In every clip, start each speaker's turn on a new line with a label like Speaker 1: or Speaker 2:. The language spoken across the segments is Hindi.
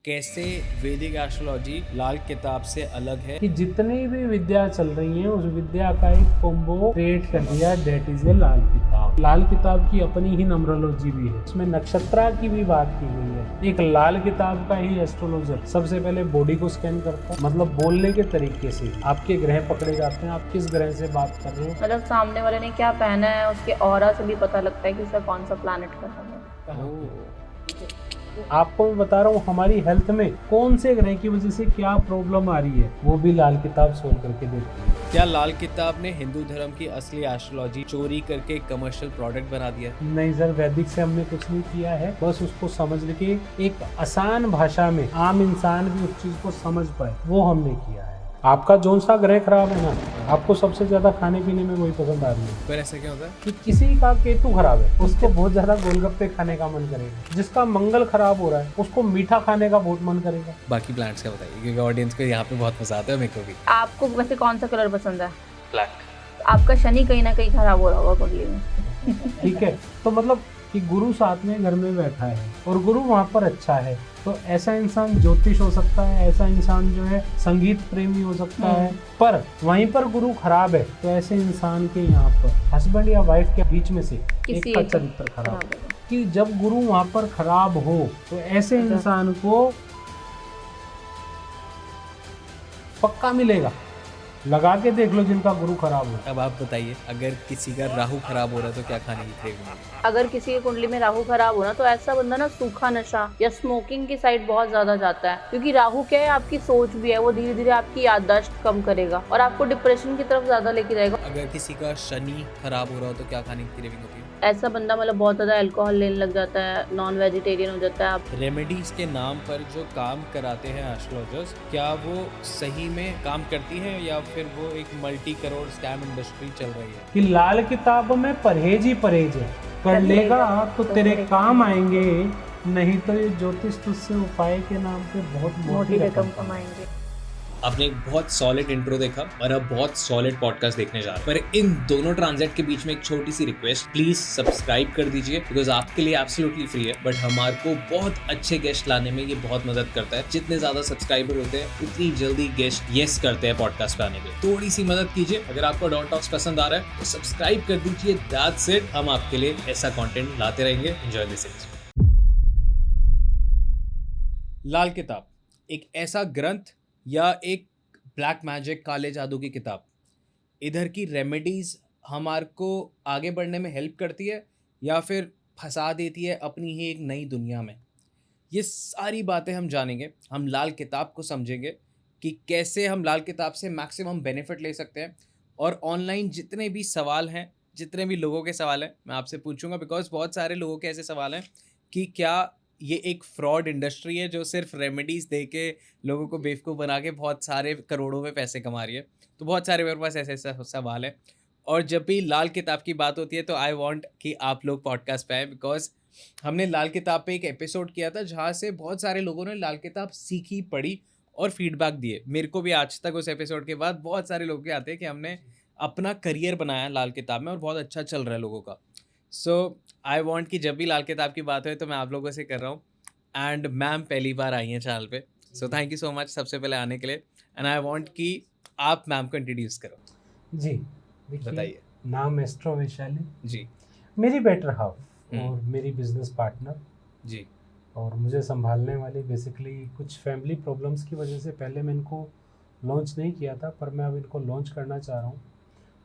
Speaker 1: कैसे वैदिक एस्ट्रोलॉजी लाल किताब से अलग है।
Speaker 2: कि जितनी भी विद्या चल रही है उस विद्या का एक कॉम्बो क्रिएट कर दिया, डेट इज ए लाल किताब। लाल किताब की अपनी ही नंबरोलॉजी भी है, इसमें नक्षत्रा की भी बात की गई है। एक लाल किताब का ही एस्ट्रोलॉजर सबसे पहले बॉडी को स्कैन करता है, मतलब बोलने के तरीके से आपके ग्रह पकड़े जाते हैं, आप किस ग्रह से बात कर रहे हो,
Speaker 3: मतलब सामने वाले ने क्या पहना है उसके ऑरा से भी पता लगता है कि उसका कौन सा प्लैनेट का है।
Speaker 2: आपको मैं बता रहा हूँ हमारी हेल्थ में कौन से ग्रह की वजह से क्या प्रॉब्लम आ रही है, वो भी लाल किताब सोल्व करके देती है।
Speaker 1: क्या लाल किताब ने हिंदू धर्म की असली एस्ट्रोलॉजी चोरी करके कमर्शियल प्रोडक्ट बना दिया?
Speaker 2: नहीं सर, वैदिक से हमने कुछ नहीं किया है, बस उसको समझ के एक आसान भाषा में आम इंसान भी उस चीज को समझ पाए वो हमने किया है। आपका जोन सा ग्रह खराब है ना, आपको सबसे ज्यादा खाने पीने में वही पसंद आ रही है।
Speaker 1: फिर ऐसा क्या होता है
Speaker 2: कि किसी का केतु खराब है उसको बहुत ज्यादा गोलगप्पे खाने का मन करेगा, जिसका मंगल खराब हो रहा है उसको मीठा खाने का बहुत मन करेगा।
Speaker 1: बाकी प्लांट्स का बताइए, क्योंकि ऑडियंस को यहाँ पे बहुत मजा आता है, मेरे को भी।
Speaker 3: आपको वैसे कौन सा कलर पसंद है?
Speaker 1: ब्लैक।
Speaker 3: आपका शनि कहीं ना कहीं खराब हो रहा होगा कुंडली में।
Speaker 2: ठीक है, तो मतलब कि गुरु साथ में घर में बैठा है और गुरु वहाँ पर अच्छा है, तो ऐसा इंसान ज्योतिष हो सकता है, ऐसा इंसान जो है संगीत प्रेमी हो सकता है, पर वहीं पर गुरु खराब है तो ऐसे इंसान के यहाँ पर हस्बैंड या वाइफ के बीच में से एक का चरित्र खराब है। कि जब गुरु वहाँ पर खराब हो तो ऐसे इंसान को पक्का मिलेगा, लगा के देख लो जिनका गुरु खराब हो।
Speaker 1: अब आप बताइए, अगर किसी का राहु खराब हो रहा है तो क्या खाने की क्रेविंग है?
Speaker 3: अगर किसी की कुंडली में राहु खराब हो ना तो ऐसा बंदा ना सूखा नशा या स्मोकिंग की साइड बहुत ज्यादा जाता है, क्योंकि राहु क्या है, आपकी सोच भी है, वो धीरे धीरे आपकी याददाश्त कम करेगा और आपको डिप्रेशन की तरफ ज्यादा लेके जाएगा।
Speaker 1: अगर किसी का शनि खराब हो रहा हो तो क्या खाने की क्रेविंग होती है?
Speaker 3: ऐसा बंदा मतलब बहुत ज्यादा अल्कोहल लेने लग जाता है, नॉन वेजिटेरियन हो जाता है। आप
Speaker 1: रेमेडीज के नाम पर जो काम कराते हैं एस्ट्रोलॉजर्स, क्या वो सही में काम करती हैं या फिर वो एक मल्टी करोड़ स्कैम इंडस्ट्री चल रही है?
Speaker 2: कि लाल किताब में परहेज ही परहेज है, कर लेगा तो तेरे काम आएंगे, नहीं तो ये ज्योतिष तुझसे उपाय के नाम पे बहुत
Speaker 3: मोटी रकम कमाएंगे।
Speaker 1: आपने एक बहुत सॉलिड इंट्रो देखा और अब बहुत सॉलिड पॉडकास्ट देखने जा रहे हैं, पर इन दोनों ट्रांजेक्ट के बीच में एक छोटी सी रिक्वेस्ट, प्लीज सब्सक्राइब कर दीजिए, बिकॉज आपके लिए एब्सोल्युटली फ्री है, बट हमारे को बहुत अच्छे गेस्ट लाने में ये बहुत मदद करता है। जितने ज्यादा सब्सक्राइबर होते हैं उतनी जल्दी गेस्ट यस करते हैं पॉडकास्ट पे आने के। थोड़ी सी मदद कीजिए, अगर आपको डॉन टॉक्स पसंद आ रहा है तो सब्सक्राइब कर दीजिए, दैट्स इट। हम आपके लिए ऐसा कंटेंट लाते रहेंगे। Enjoy this. लाल किताब एक ऐसा ग्रंथ या एक ब्लैक मैजिक, काले जादू की किताब, इधर की रेमेडीज हमारे को आगे बढ़ने में हेल्प करती है या फिर फंसा देती है अपनी ही एक नई दुनिया में? ये सारी बातें हम जानेंगे, हम लाल किताब को समझेंगे कि कैसे हम लाल किताब से मैक्सिमम बेनिफिट ले सकते हैं। और ऑनलाइन जितने भी सवाल हैं, जितने भी लोगों के सवाल हैं, मैं आपसे पूछूंगा, बिकॉज बहुत सारे लोगों के ऐसे सवाल हैं कि क्या ये एक फ्रॉड इंडस्ट्री है जो सिर्फ रेमेडीज दे के लोगों को बेवकूफ़ बना के बहुत सारे करोड़ों में पैसे कमा रही है। तो बहुत सारे मेरे पास ऐसे ऐसे सवाल है, और जब भी लाल किताब की बात होती है तो आई वांट कि आप लोग पॉडकास्ट पे आए, बिकॉज हमने लाल किताब पे एक एपिसोड किया था जहाँ से बहुत सारे लोगों ने लाल किताब सीखी, पढ़ी और फीडबैक दिए। मेरे को भी आज तक उस एपिसोड के बाद बहुत सारे लोग के आते हैं कि हमने अपना करियर बनाया लाल किताब में और बहुत अच्छा चल रहा है लोगों का। सो आई वांट कि जब भी लाल किताब की बात हो तो मैं आप लोगों से कर रहा हूँ। एंड मैम पहली बार आई हैं चैनल पे, so thank you so much सबसे पहले आने के लिए। एंड आई वांट कि आप मैम को इंट्रोड्यूस करो।
Speaker 2: जी देखिए,
Speaker 1: बताइए।
Speaker 2: नाम एस्ट्रो वैशाली
Speaker 1: जी।
Speaker 2: मेरी बेटर हाफ और मेरी बिजनेस पार्टनर
Speaker 1: जी।
Speaker 2: और मुझे संभालने वाली बेसिकली कुछ फैमिली प्रॉब्लम्स की वजह से पहले मैं इनको लॉन्च नहीं किया था, पर मैं अब इनको लॉन्च करना चाह रहा हूँ।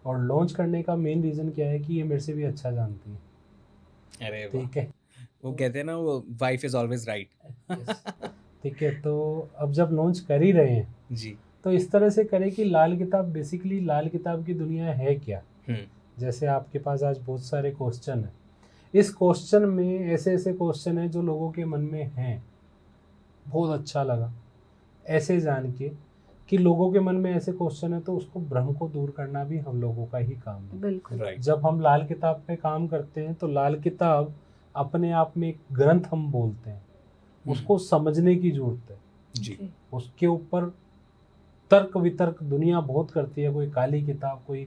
Speaker 2: और लॉन्च करने का मेन रीज़न क्या है कि ये मेरे से भी अच्छा जानती है।
Speaker 1: अरे
Speaker 2: ठीक है,
Speaker 1: वो कहते हैं ना, वो वाइफ इज ऑलवेज राइट।
Speaker 2: ठीक है, तो अब जब लॉन्च कर ही रहे हैं
Speaker 1: जी।
Speaker 2: तो इस तरह से करें कि लाल किताब बेसिकली लाल किताब की दुनिया है क्या। जैसे आपके पास आज बहुत सारे क्वेश्चन हैं, इस क्वेश्चन में ऐसे ऐसे क्वेश्चन हैं जो लोगों के मन में हैं। बहुत अच्छा लगा ऐसे जान के कि लोगों के मन में ऐसे क्वेश्चन है, तो उसको भ्रम को दूर करना भी हम लोगों का ही काम है।
Speaker 3: बिल्कुल
Speaker 1: राइट।
Speaker 2: जब हम लाल किताब पे काम करते हैं तो लाल किताब अपने आप में एक ग्रंथ हम बोलते हैं, उसको समझने की जरूरत है
Speaker 1: जी।
Speaker 2: उसके ऊपर तर्क वितर्क दुनिया बहुत करती है, कोई काली किताब, कोई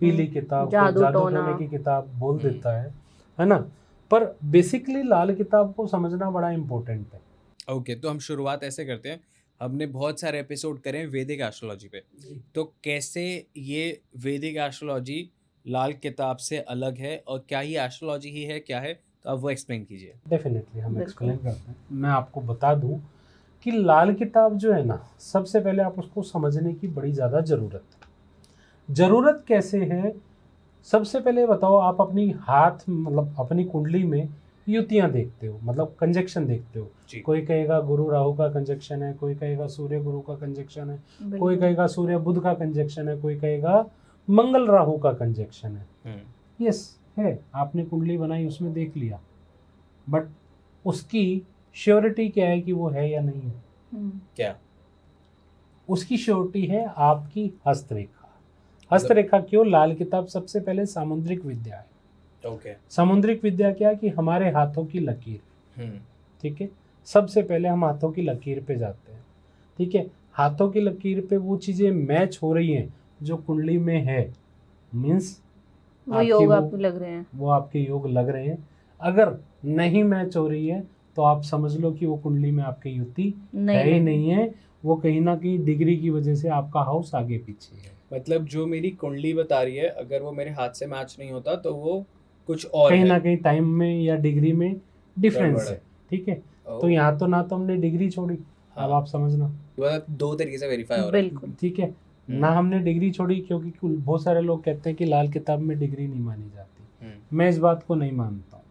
Speaker 2: पीली किताब, कोई जादू टोने की किताब बोल देता है ना। पर बेसिकली लाल किताब को समझना बड़ा इम्पोर्टेंट है।
Speaker 1: ओके, तो हम शुरुआत ऐसे करते हैं। हमने बहुत सारे एपिसोड करे हैं वैदिक एस्ट्रोलॉजी पे, तो कैसे ये वैदिक एस्ट्रोलॉजी लाल किताब से अलग है और क्या ये एस्ट्रोलॉजी ही है, क्या है, तो आप वो एक्सप्लेन कीजिए।
Speaker 2: डेफिनेटली हम
Speaker 3: बिल्कुल।
Speaker 2: एक्सप्लेन करते हैं। मैं आपको बता दूं कि लाल किताब जो है ना, सबसे पहले आप उसको समझने की बड़ी ज़्यादा ज़रूरत कैसे है। सबसे पहले बताओ, आप अपनी हाथ मतलब अपनी कुंडली में युतियाँ देखते हो, मतलब कंजक्शन देखते हो।
Speaker 1: जी।
Speaker 2: कोई कहेगा गुरु राहु का कंजक्शन है, कोई कहेगा सूर्य गुरु का कंजक्शन है, कोई
Speaker 3: बिल्कुल।
Speaker 2: कहेगा सूर्य बुध का कंजक्शन है, कोई कहेगा मंगल राहु का कंजक्शन है। यस है, आपने कुंडली बनाई, उसमें देख लिया, बट उसकी श्योरिटी क्या है कि वो है या नहीं है?
Speaker 1: क्या?
Speaker 2: उसकी श्योरिटी है आपकी हस्तरेखा। हस्तरेखा क्यों? लाल किताब सबसे पहले सामुद्रिक विद्या है।
Speaker 1: ओके।
Speaker 2: सामुद्रिक विद्या क्या है कि हमारे हाथों की लकीर, ठीक है। सबसे पहले हम हाथों की लकीर पे जाते हैं, ठीक है। हाथों की लकीर पे वो चीजें मैच हो रही हैं जो कुंडली में है, मीन्स
Speaker 3: वो योग आपको लग रहे हैं,
Speaker 2: वो आपके योग लग रहे हैं। अगर नहीं मैच हो रही है तो आप समझ लो कि वो कुंडली में आपकी युति है ही नहीं है। वो कहीं ना कहीं डिग्री की वजह से आपका हाउस आगे पीछे है।
Speaker 1: मतलब जो मेरी कुंडली बता रही है, अगर वो मेरे हाथ से मैच नहीं होता तो वो कुछ और
Speaker 2: कहीं
Speaker 1: है।
Speaker 2: ना कहीं टाइम में या डिग्री में डिफरेंस
Speaker 1: गड़बड़
Speaker 2: है,
Speaker 1: है।
Speaker 2: ठीक है। तो यहाँ तो ना तो हमने डिग्री छोड़ी,
Speaker 1: हाँ।
Speaker 2: अब आप समझना,
Speaker 1: मतलब दो तरीके से वेरीफाई हो रहा है।
Speaker 3: बिल्कुल।
Speaker 2: ठीक है। ना हमने डिग्री छोड़ी, क्योंकि बहुत सारे लोग कहते हैं कि लाल किताब में डिग्री नहीं मानी जाती। मैं इस बात को नहीं मानता हूँ।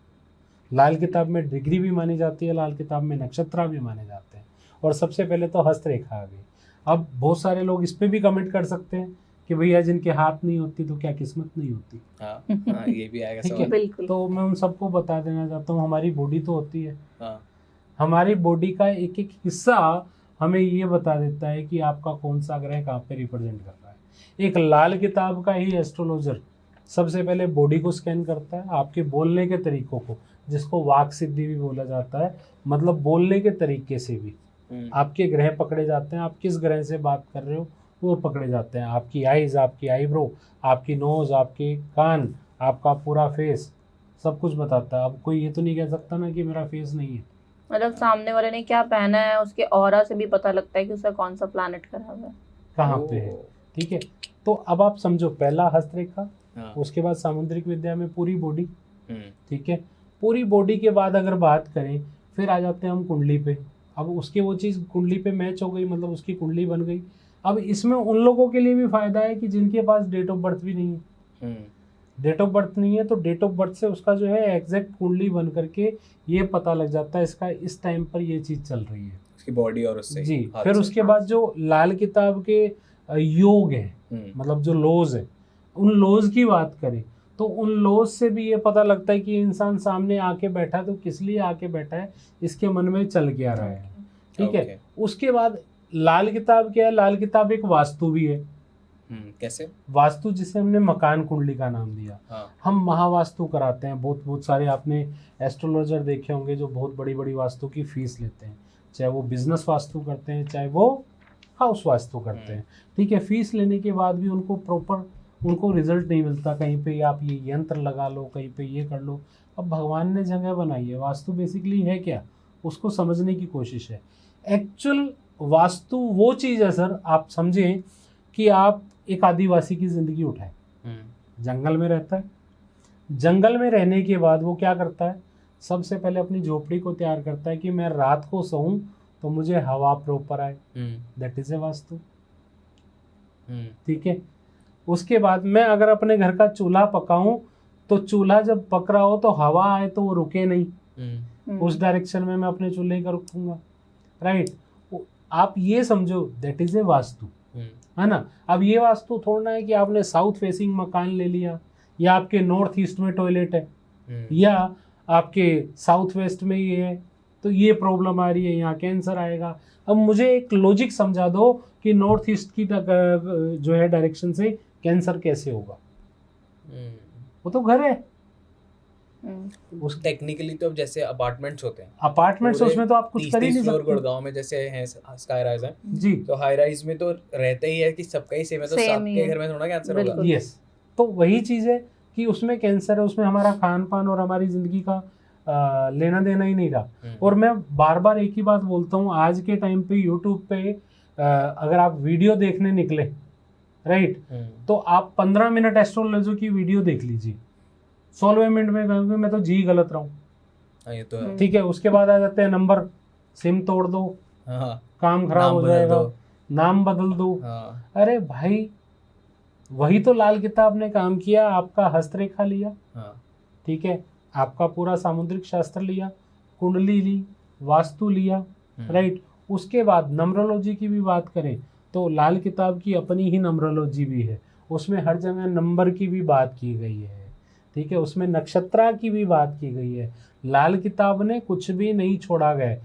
Speaker 2: लाल किताब में डिग्री भी मानी जाती है, लाल किताब में नक्षत्र भी माने जाते हैं, और सबसे पहले तो हस्तरेखा आ गई। अब बहुत सारे लोग इस पे भी कमेंट कर सकते हैं कि भैया जिनके हाथ नहीं होती तो क्या किस्मत नहीं होती?
Speaker 1: हाँ, ये भी आएगा
Speaker 2: ठीक है।
Speaker 1: सवाल।
Speaker 3: बिल्कुल।
Speaker 2: तो मैं उन सबको बता देना चाहता हूँ, हमारी बॉडी तो होती है,
Speaker 1: हाँ।
Speaker 2: हमारी बॉडी का एक एक हिस्सा हमें ये बता देता है कि आपका कौन सा ग्रह कहाँ पे रिप्रेजेंट कर रहा है। एक लाल किताब का ही एस्ट्रोलॉजर सबसे पहले बॉडी को स्कैन करता है, आपके बोलने के तरीकों को, जिसको वाक सिद्धि भी बोला जाता है, मतलब बोलने के तरीके से भी आपके ग्रह पकड़े जाते हैं। आप किस ग्रह से बात कर रहे हो वो पकड़े जाते हैं। आपकी आईज, आपकी आईब्रो, आपकी नोज, आपके कान, आपका पूरा फेस, सब कुछ बताता है। अब कोई ये तो नहीं कह सकता ना कि मेरा फेस नहीं है।
Speaker 3: मतलब सामने वाले ने क्या पहना है, उसके ऑरा से भी पता लगता है कि उसका कौन सा प्लैनेट खराब है,
Speaker 2: कहाँ पे है, ठीक है। तो अब आप समझो, पहला हस्तरेखा,
Speaker 1: हाँ।
Speaker 2: उसके बाद सामुद्रिक विद्या में पूरी बॉडी, ठीक है। पूरी बॉडी के बाद अगर बात करें, फिर आ जाते हैं हम कुंडली पे। अब उसके वो चीज़ कुंडली पे मैच हो गई, मतलब उसकी कुंडली बन गई। अब इसमें उन लोगों के लिए भी फायदा है कि जिनके पास डेट ऑफ बर्थ भी नहीं है। डेट ऑफ बर्थ नहीं है तो डेट ऑफ बर्थ से उसका जो है एग्जैक्ट कुंडली बन करके ये पता लग जाता है इसका इस टाइम पर ये चीज़ चल रही है,
Speaker 1: उसकी बॉडी और उससे
Speaker 2: जी।
Speaker 1: हाथ
Speaker 2: फिर
Speaker 1: से।
Speaker 2: उसके बाद जो लाल किताब के योग है, मतलब जो लॉज है, उन लॉज की बात करें तो उन लॉज से भी ये पता लगता है कि इंसान सामने आके बैठा है तो किस लिए आके बैठा है, इसके मन में चल क्या रहा है, ठीक है। उसके बाद लाल किताब क्या है? लाल किताब एक वास्तु भी है।
Speaker 1: कैसे?
Speaker 2: वास्तु जिसे हमने मकान कुंडली का नाम दिया।
Speaker 1: हाँ।
Speaker 2: हम महावास्तु कराते हैं। बहुत सारे आपने एस्ट्रोलॉजर देखे होंगे जो बहुत बड़ी बड़ी वास्तु की फीस लेते हैं, चाहे वो बिजनेस वास्तु करते हैं, चाहे वो हाउस वास्तु करते हैं, ठीक है। फीस लेने के बाद भी उनको प्रॉपर उनको रिजल्ट नहीं मिलता। कहीं पे आप ये यंत्र लगा लो, कहीं पे ये कर लो। अब भगवान ने जगह बनाई है। वास्तु बेसिकली है क्या, उसको समझने की कोशिश है। एक्चुअल वास्तु वो चीज़ है सर, आप समझें कि आप एक आदिवासी की ज़िंदगी उठाएं, जंगल में रहता है। जंगल में रहने के बाद वो क्या करता है? सबसे पहले अपनी झोपड़ी को तैयार करता है कि मैं रात को सोऊं तो मुझे हवा प्रॉपर आए, दैट इज ए वास्तु, ठीक है। उसके बाद मैं अगर अपने घर का चूल्हा पकाऊं तो चूल्हा जब पक रहा हो तो हवा आए तो वो रुके नहीं, उस डायरेक्शन में मैं अपने चूल्हे का रखूंगा, राइट। आप ये समझो दैट इज ए वास्तु, है ना। अब ये वास्तु थोड़ा है कि आपने साउथ फेसिंग मकान ले लिया, या आपके नॉर्थ ईस्ट में टॉयलेट है, या आपके साउथ वेस्ट में ये है तो ये प्रॉब्लम आ रही है, यहाँ कैंसर आएगा। अब मुझे एक लॉजिक समझा दो कि नॉर्थ ईस्ट की जो है डायरेक्शन से कैंसर कैसे होगा? वो तो घर है।
Speaker 1: उस टेक्निकली तो अब जैसे अपार्टमेंट्स होते हैं,
Speaker 2: अपार्टमेंट्स, उसमें तो आप कुछ कर ही नहीं सकते।
Speaker 1: गुड़गांव में जैसे हैं स्काई राइज है
Speaker 2: जी,
Speaker 1: तो हाई राइज में तो रहता ही है कि सबका ही सेम है, तो सबके घर में थोड़ा कैंसर होगा।
Speaker 2: यस, तो वही चीज़ है कि उसमें कैंसर है, उसमें हमारा खान पान और हमारी ज़िंदगी का लेना देना ही नहीं रहा। और मैं बार बार एक ही बात बोलता हूँ, आज के टाइम पे यूट्यूब पे अगर आप वीडियो देखने निकले, राइट, तो आप 15 मिनट एस्ट्रोलॉजी की वीडियो देख लीजिए, 16वें मिनट में कहोगे मैं तो जी गलत रहा हूँ।
Speaker 1: ये तो है।
Speaker 2: ठीक है, उसके बाद आ जाते हैं नंबर, सिम तोड़ दो,
Speaker 1: हाँ,
Speaker 2: काम खराब हो जाएगा, नाम बदल दो।
Speaker 1: हाँ,
Speaker 2: अरे भाई, वही तो लाल किताब ने काम किया, आपका हस्तरेखा लिया,
Speaker 1: हाँ,
Speaker 2: ठीक है, आपका पूरा सामुद्रिक शास्त्र लिया, कुंडली ली, वास्तु लिया, राइट। उसके बाद नंबरोलॉजी की भी बात करें तो लाल किताब की अपनी ही नंबरोलॉजी भी है, उसमें हर जगह नंबर की भी बात की गई है, ठीक है, उसमें नक्षत्रा की भी बात की गई है। लाल किताब ने कुछ भी नहीं छोड़ा गया।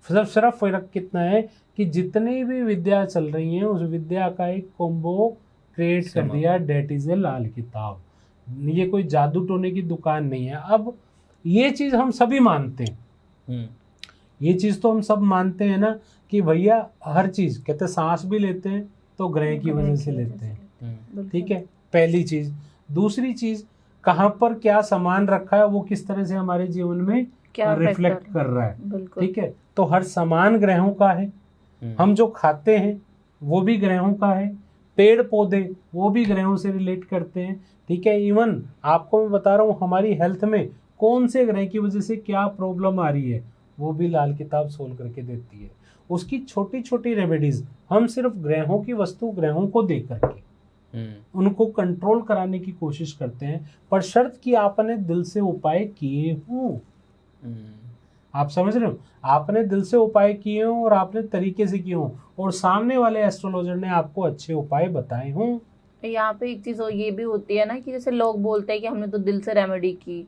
Speaker 2: सिर्फ फर्क कितना है कि जितनी भी विद्या चल रही हैं उस विद्या का एक कॉम्बो क्रिएट कर दिया, डेट इज ए लाल किताब। ये कोई जादू टोने की दुकान नहीं है। अब ये चीज़ हम सभी मानते हैं, ये चीज़ तो हम सब मानते हैं ना कि भैया हर चीज़, कहते सांस भी लेते हैं तो ग्रह की वजह से लेते हैं, ठीक है, पहली चीज़। दूसरी चीज़, कहाँ पर क्या सामान रखा है वो किस तरह से हमारे जीवन में रिफ्लेक्ट कर रहा है, ठीक है। तो हर सामान ग्रहों का है, हम जो खाते हैं वो भी ग्रहों का है, पेड़ पौधे वो भी ग्रहों से रिलेट करते हैं, ठीक है। इवन आपको मैं बता रहा हूँ हमारी हेल्थ में कौन से ग्रह की वजह से क्या प्रॉब्लम आ रही है वो भी लाल किताब सोल्व करके देती है। उसकी छोटी छोटी रेमेडीज हम सिर्फ ग्रहों की वस्तु ग्रहों को दे करके उनको कंट्रोल कराने की कोशिश करते हैं, पर शर्त कि आपने दिल से उपाय किए हों। आप समझ रहे हो, आपने दिल से उपाय किए हों और आपने तरीके से किए हों और सामने वाले एस्ट्रोलॉजर ने आपको अच्छे उपाय बताए हों।
Speaker 3: यहाँ पे एक चीज ये भी होती है ना कि जैसे लोग बोलते हैं कि हमने तो दिल से रेमेडी की।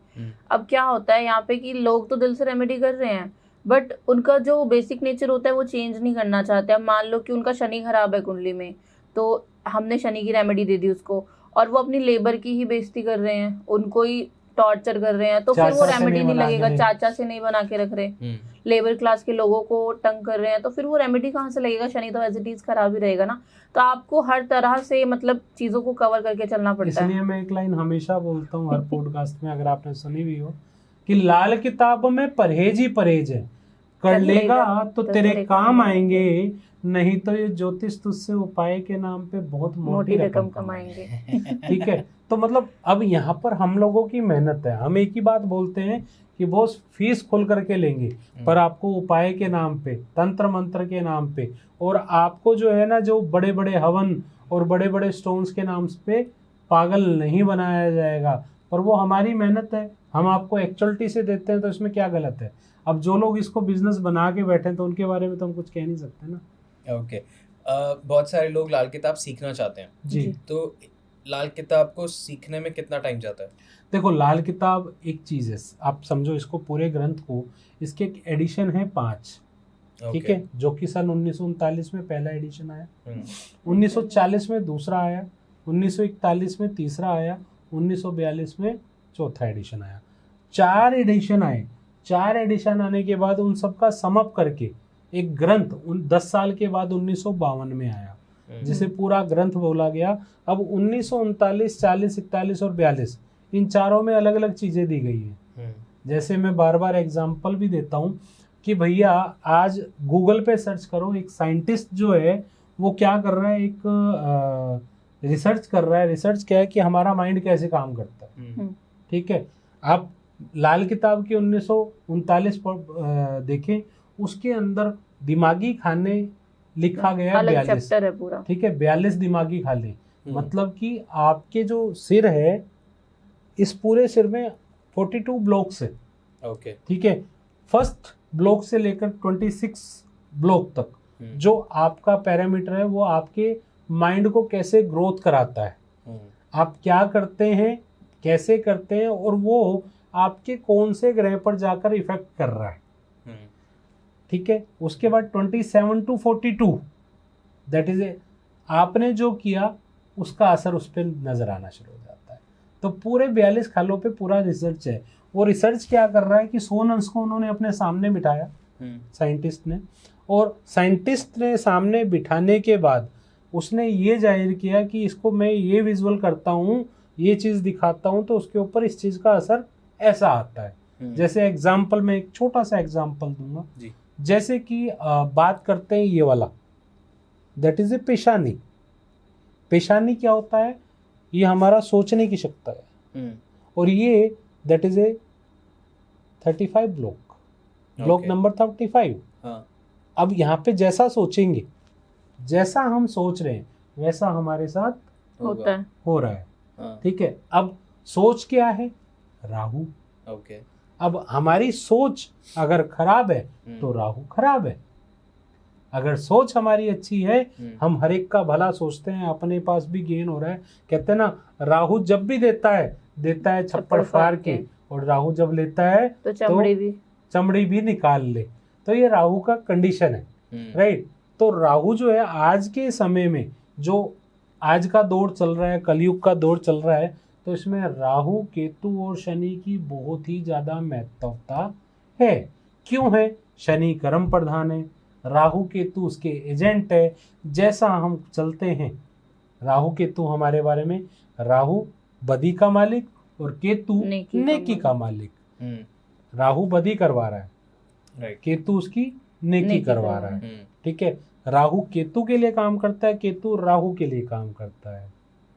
Speaker 3: अब क्या होता है यहाँ पे कि लोग तो दिल से रेमेडी कर रहे हैं बट उनका जो बेसिक नेचर होता है वो चेंज नहीं करना चाहते। अब मान लो कि उनका शनि खराब है कुंडली में, तो हमने शनि की रेमेडी दे दी उसको और वो अपनी लेबर की ही बेइज्जती कर रहे हैं, उनको ही टॉर्चर कर रहे हैं, तो फिर वो रेमेडी नहीं लगेगा। चाचा से नहीं बना के रख रहे, लेबर क्लास के लोगों को तंग कर रहे हैं, तो फिर वो रेमेडी कहाँ से लगेगा? शनि तो एज इट इज खराब ही रहेगा ना। तो आपको हर तरह से मतलब चीजों को कवर करके चलना पड़ता है।
Speaker 2: इसलिए मैं एक लाइन हमेशा बोलता हूँ हर पॉडकास्ट में, अगर आपने सुनी भी हो, कि लाल किताब में परहेज ही परहेज है, कर लेगा तो तेरे काम आएंगे, नहीं तो ये ज्योतिष तुझसे उपाय के नाम पे बहुत मोटी रकम कमाएंगे। ठीक है, तो मतलब अब यहाँ पर हम लोगों की मेहनत है। हम एक ही बात बोलते हैं कि बॉस फीस खोल करके लेंगे, पर आपको उपाय के नाम पे, तंत्र मंत्र के नाम पे, और आपको जो है ना जो बड़े बड़े हवन और बड़े बड़े स्टोन्स के नाम पे पागल नहीं बनाया जाएगा। पर वो हमारी मेहनत है, हम आपको एक्चुअलिटी से देते हैं, तो इसमें क्या गलत है? अब जो लोग इसको बिजनेस बना के बैठे हैं तो उनके बारे में तो हम कुछ कह नहीं सकते ना।
Speaker 1: ओके, बहुत सारे लोग लाल किताब सीखना चाहते हैं
Speaker 2: जी,
Speaker 1: तो लाल किताब को सीखने में कितना टाइम जाता है?
Speaker 2: देखो लाल किताब एक चीज़ है, आप समझो इसको पूरे ग्रंथ को, इसके एक एडिशन है 5, ठीक है, जो कि सन 1939 में पहला एडिशन आया, 1940 में दूसरा आया, 1941 में तीसरा आया, 1942 में चौथा एडिशन आया। 4 एडिशन आए। 4 एडिशन आने के बाद उन सब का समअप करके एक ग्रंथ 10 साल के बाद 1952 में आया, जिसे पूरा ग्रंथ बोला गया। अब 1939, 40, 41 और 42 इन चारों में अलग अलग चीज़ें दी गई हैं। जैसे मैं बार बार एग्जांपल भी देता हूँ कि भैया आज गूगल पे सर्च करो, एक साइंटिस्ट जो है वो क्या कर रहा है, एक रिसर्च कर रहा है। रिसर्च क्या है कि हमारा माइंड कैसे काम करता है, ठीक है। आप लाल किताब की 1939 पर देखें, उसके अंदर दिमागी खाने लिखा गया 42 चैप्टर है पूरा, ठीक है, 42 दिमागी खाने। मतलब कि आपके जो सिर है, इस पूरे सिर में 42 ब्लॉक्स है,
Speaker 1: ओके,
Speaker 2: ठीक है। फर्स्ट ब्लॉक से लेकर 26 ब्लॉक तक जो आपका पैरामीटर है, वो आपके माइंड को कैसे ग्रोथ कराता है, आप क्या करते हैं, कैसे करते हैं, और वो आपके कौन से ग्रह पर जाकर इफेक्ट कर रहा है, ठीक है। उसके बाद 27 to 42 दैट इज आपने जो किया उसका असर उस पर नजर आना शुरू हो जाता है। तो पूरे 42 खालों पे पूरा रिसर्च है। वो रिसर्च क्या कर रहा है कि 100 नंस को उन्होंने अपने सामने बिठाया, साइंटिस्ट ने, और साइंटिस्ट ने सामने बिठाने के बाद उसने ये जाहिर किया कि इसको मैं ये विजुअल करता हूँ, ये चीज़ दिखाता हूँ, तो उसके ऊपर इस चीज़ का असर ऐसा आता है। जैसे एग्जाम्पल में एक छोटा सा एग्जाम्पल दूंगा
Speaker 1: जी।
Speaker 2: जैसे कि बात करते हैं ये वाला, दैट इज ए पेशानी। पेशानी क्या होता है? ये हमारा सोचने की शक्ति है। और ये that is a 35 block number 35।
Speaker 1: हाँ।
Speaker 2: अब यहाँ पे जैसा सोचेंगे, जैसा हम सोच रहे हैं वैसा हमारे साथ
Speaker 3: होता है।
Speaker 2: हो रहा है।
Speaker 1: हाँ।
Speaker 2: ठीक है, अब सोच क्या है? राहु।
Speaker 1: ओके।
Speaker 2: अब हमारी सोच अगर खराब है तो राहु खराब है। अगर सोच हमारी अच्छी है, हम हर एक का भला सोचते हैं, अपने पास भी गेन हो रहा है। कहते हैं ना, राहु जब भी देता है छप्पड़ फाड़ के, और राहु जब लेता है
Speaker 3: तो चमड़ी भी
Speaker 2: निकाल ले। तो ये राहु का कंडीशन है, राइट। तो राहु जो है आज के समय में, जो आज का दौर चल रहा है, कलयुग का दौर चल रहा है, तो इसमें राहु, केतु और शनि की बहुत ही ज्यादा महत्वता है। क्यों है? शनि कर्म प्रधान है, राहु केतु उसके एजेंट है। जैसा हम चलते हैं, राहु केतु हमारे बारे में, राहु बदी का मालिक और केतु नेकी का मालिक। राहु बदी करवा रहा है,
Speaker 1: राइट।
Speaker 2: केतु उसकी नेकी करवा रहा है। ठीक है, राहु केतु के लिए काम करता है, केतु राहु के लिए काम करता है।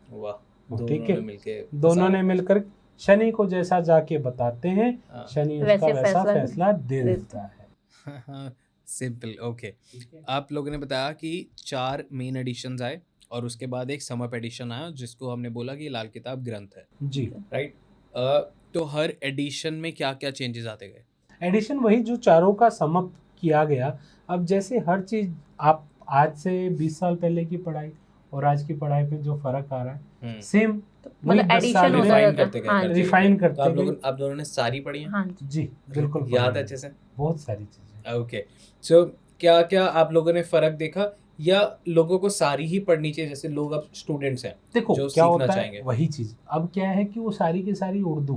Speaker 1: वाह।
Speaker 2: ठीक है, दोनों ने मिलकर शनि को जैसा जाके बताते हैं, शनि उसका वैसा फैसला दे देता है।
Speaker 1: सिंपल। ओके। आप लोगों ने बताया कि 4 मेन एडिशंस आए और उसके बाद एक समअप एडिशन आया जिसको हमने बोला कि लाल किताब ग्रंथ है,
Speaker 2: जी,
Speaker 1: राइट। तो हर एडिशन में क्या क्या चेंजेस आते गए?
Speaker 2: एडिशन वही जो चारों का समअप किया गया। अब जैसे हर चीज, आप आज से 20 साल पहले की पढ़ाई और आज की पढ़ाई पे जो फर्क आ रहा है, सेम
Speaker 3: मतलब एडिशन
Speaker 1: रिफाइन करते गए।
Speaker 2: रिफाइन
Speaker 1: तो
Speaker 2: करते
Speaker 1: आप दोनों ने सारी पढ़ी हैं?
Speaker 3: हाँ
Speaker 2: जी, बिल्कुल
Speaker 1: याद है अच्छे से?
Speaker 2: बहुत सारी चीजें।
Speaker 1: ओके। सो क्या क्या आप लोगों ने फर्क देखा, या लोगों को सारी ही पढ़नी चाहिए? जैसे लोग अब स्टूडेंट्स हैं,
Speaker 2: देखो
Speaker 1: जो
Speaker 2: क्या
Speaker 1: सीखना
Speaker 2: होता
Speaker 1: चाहेंगे।
Speaker 2: है, वही चीज अब क्या है कि वो सारी की सारी उर्दू,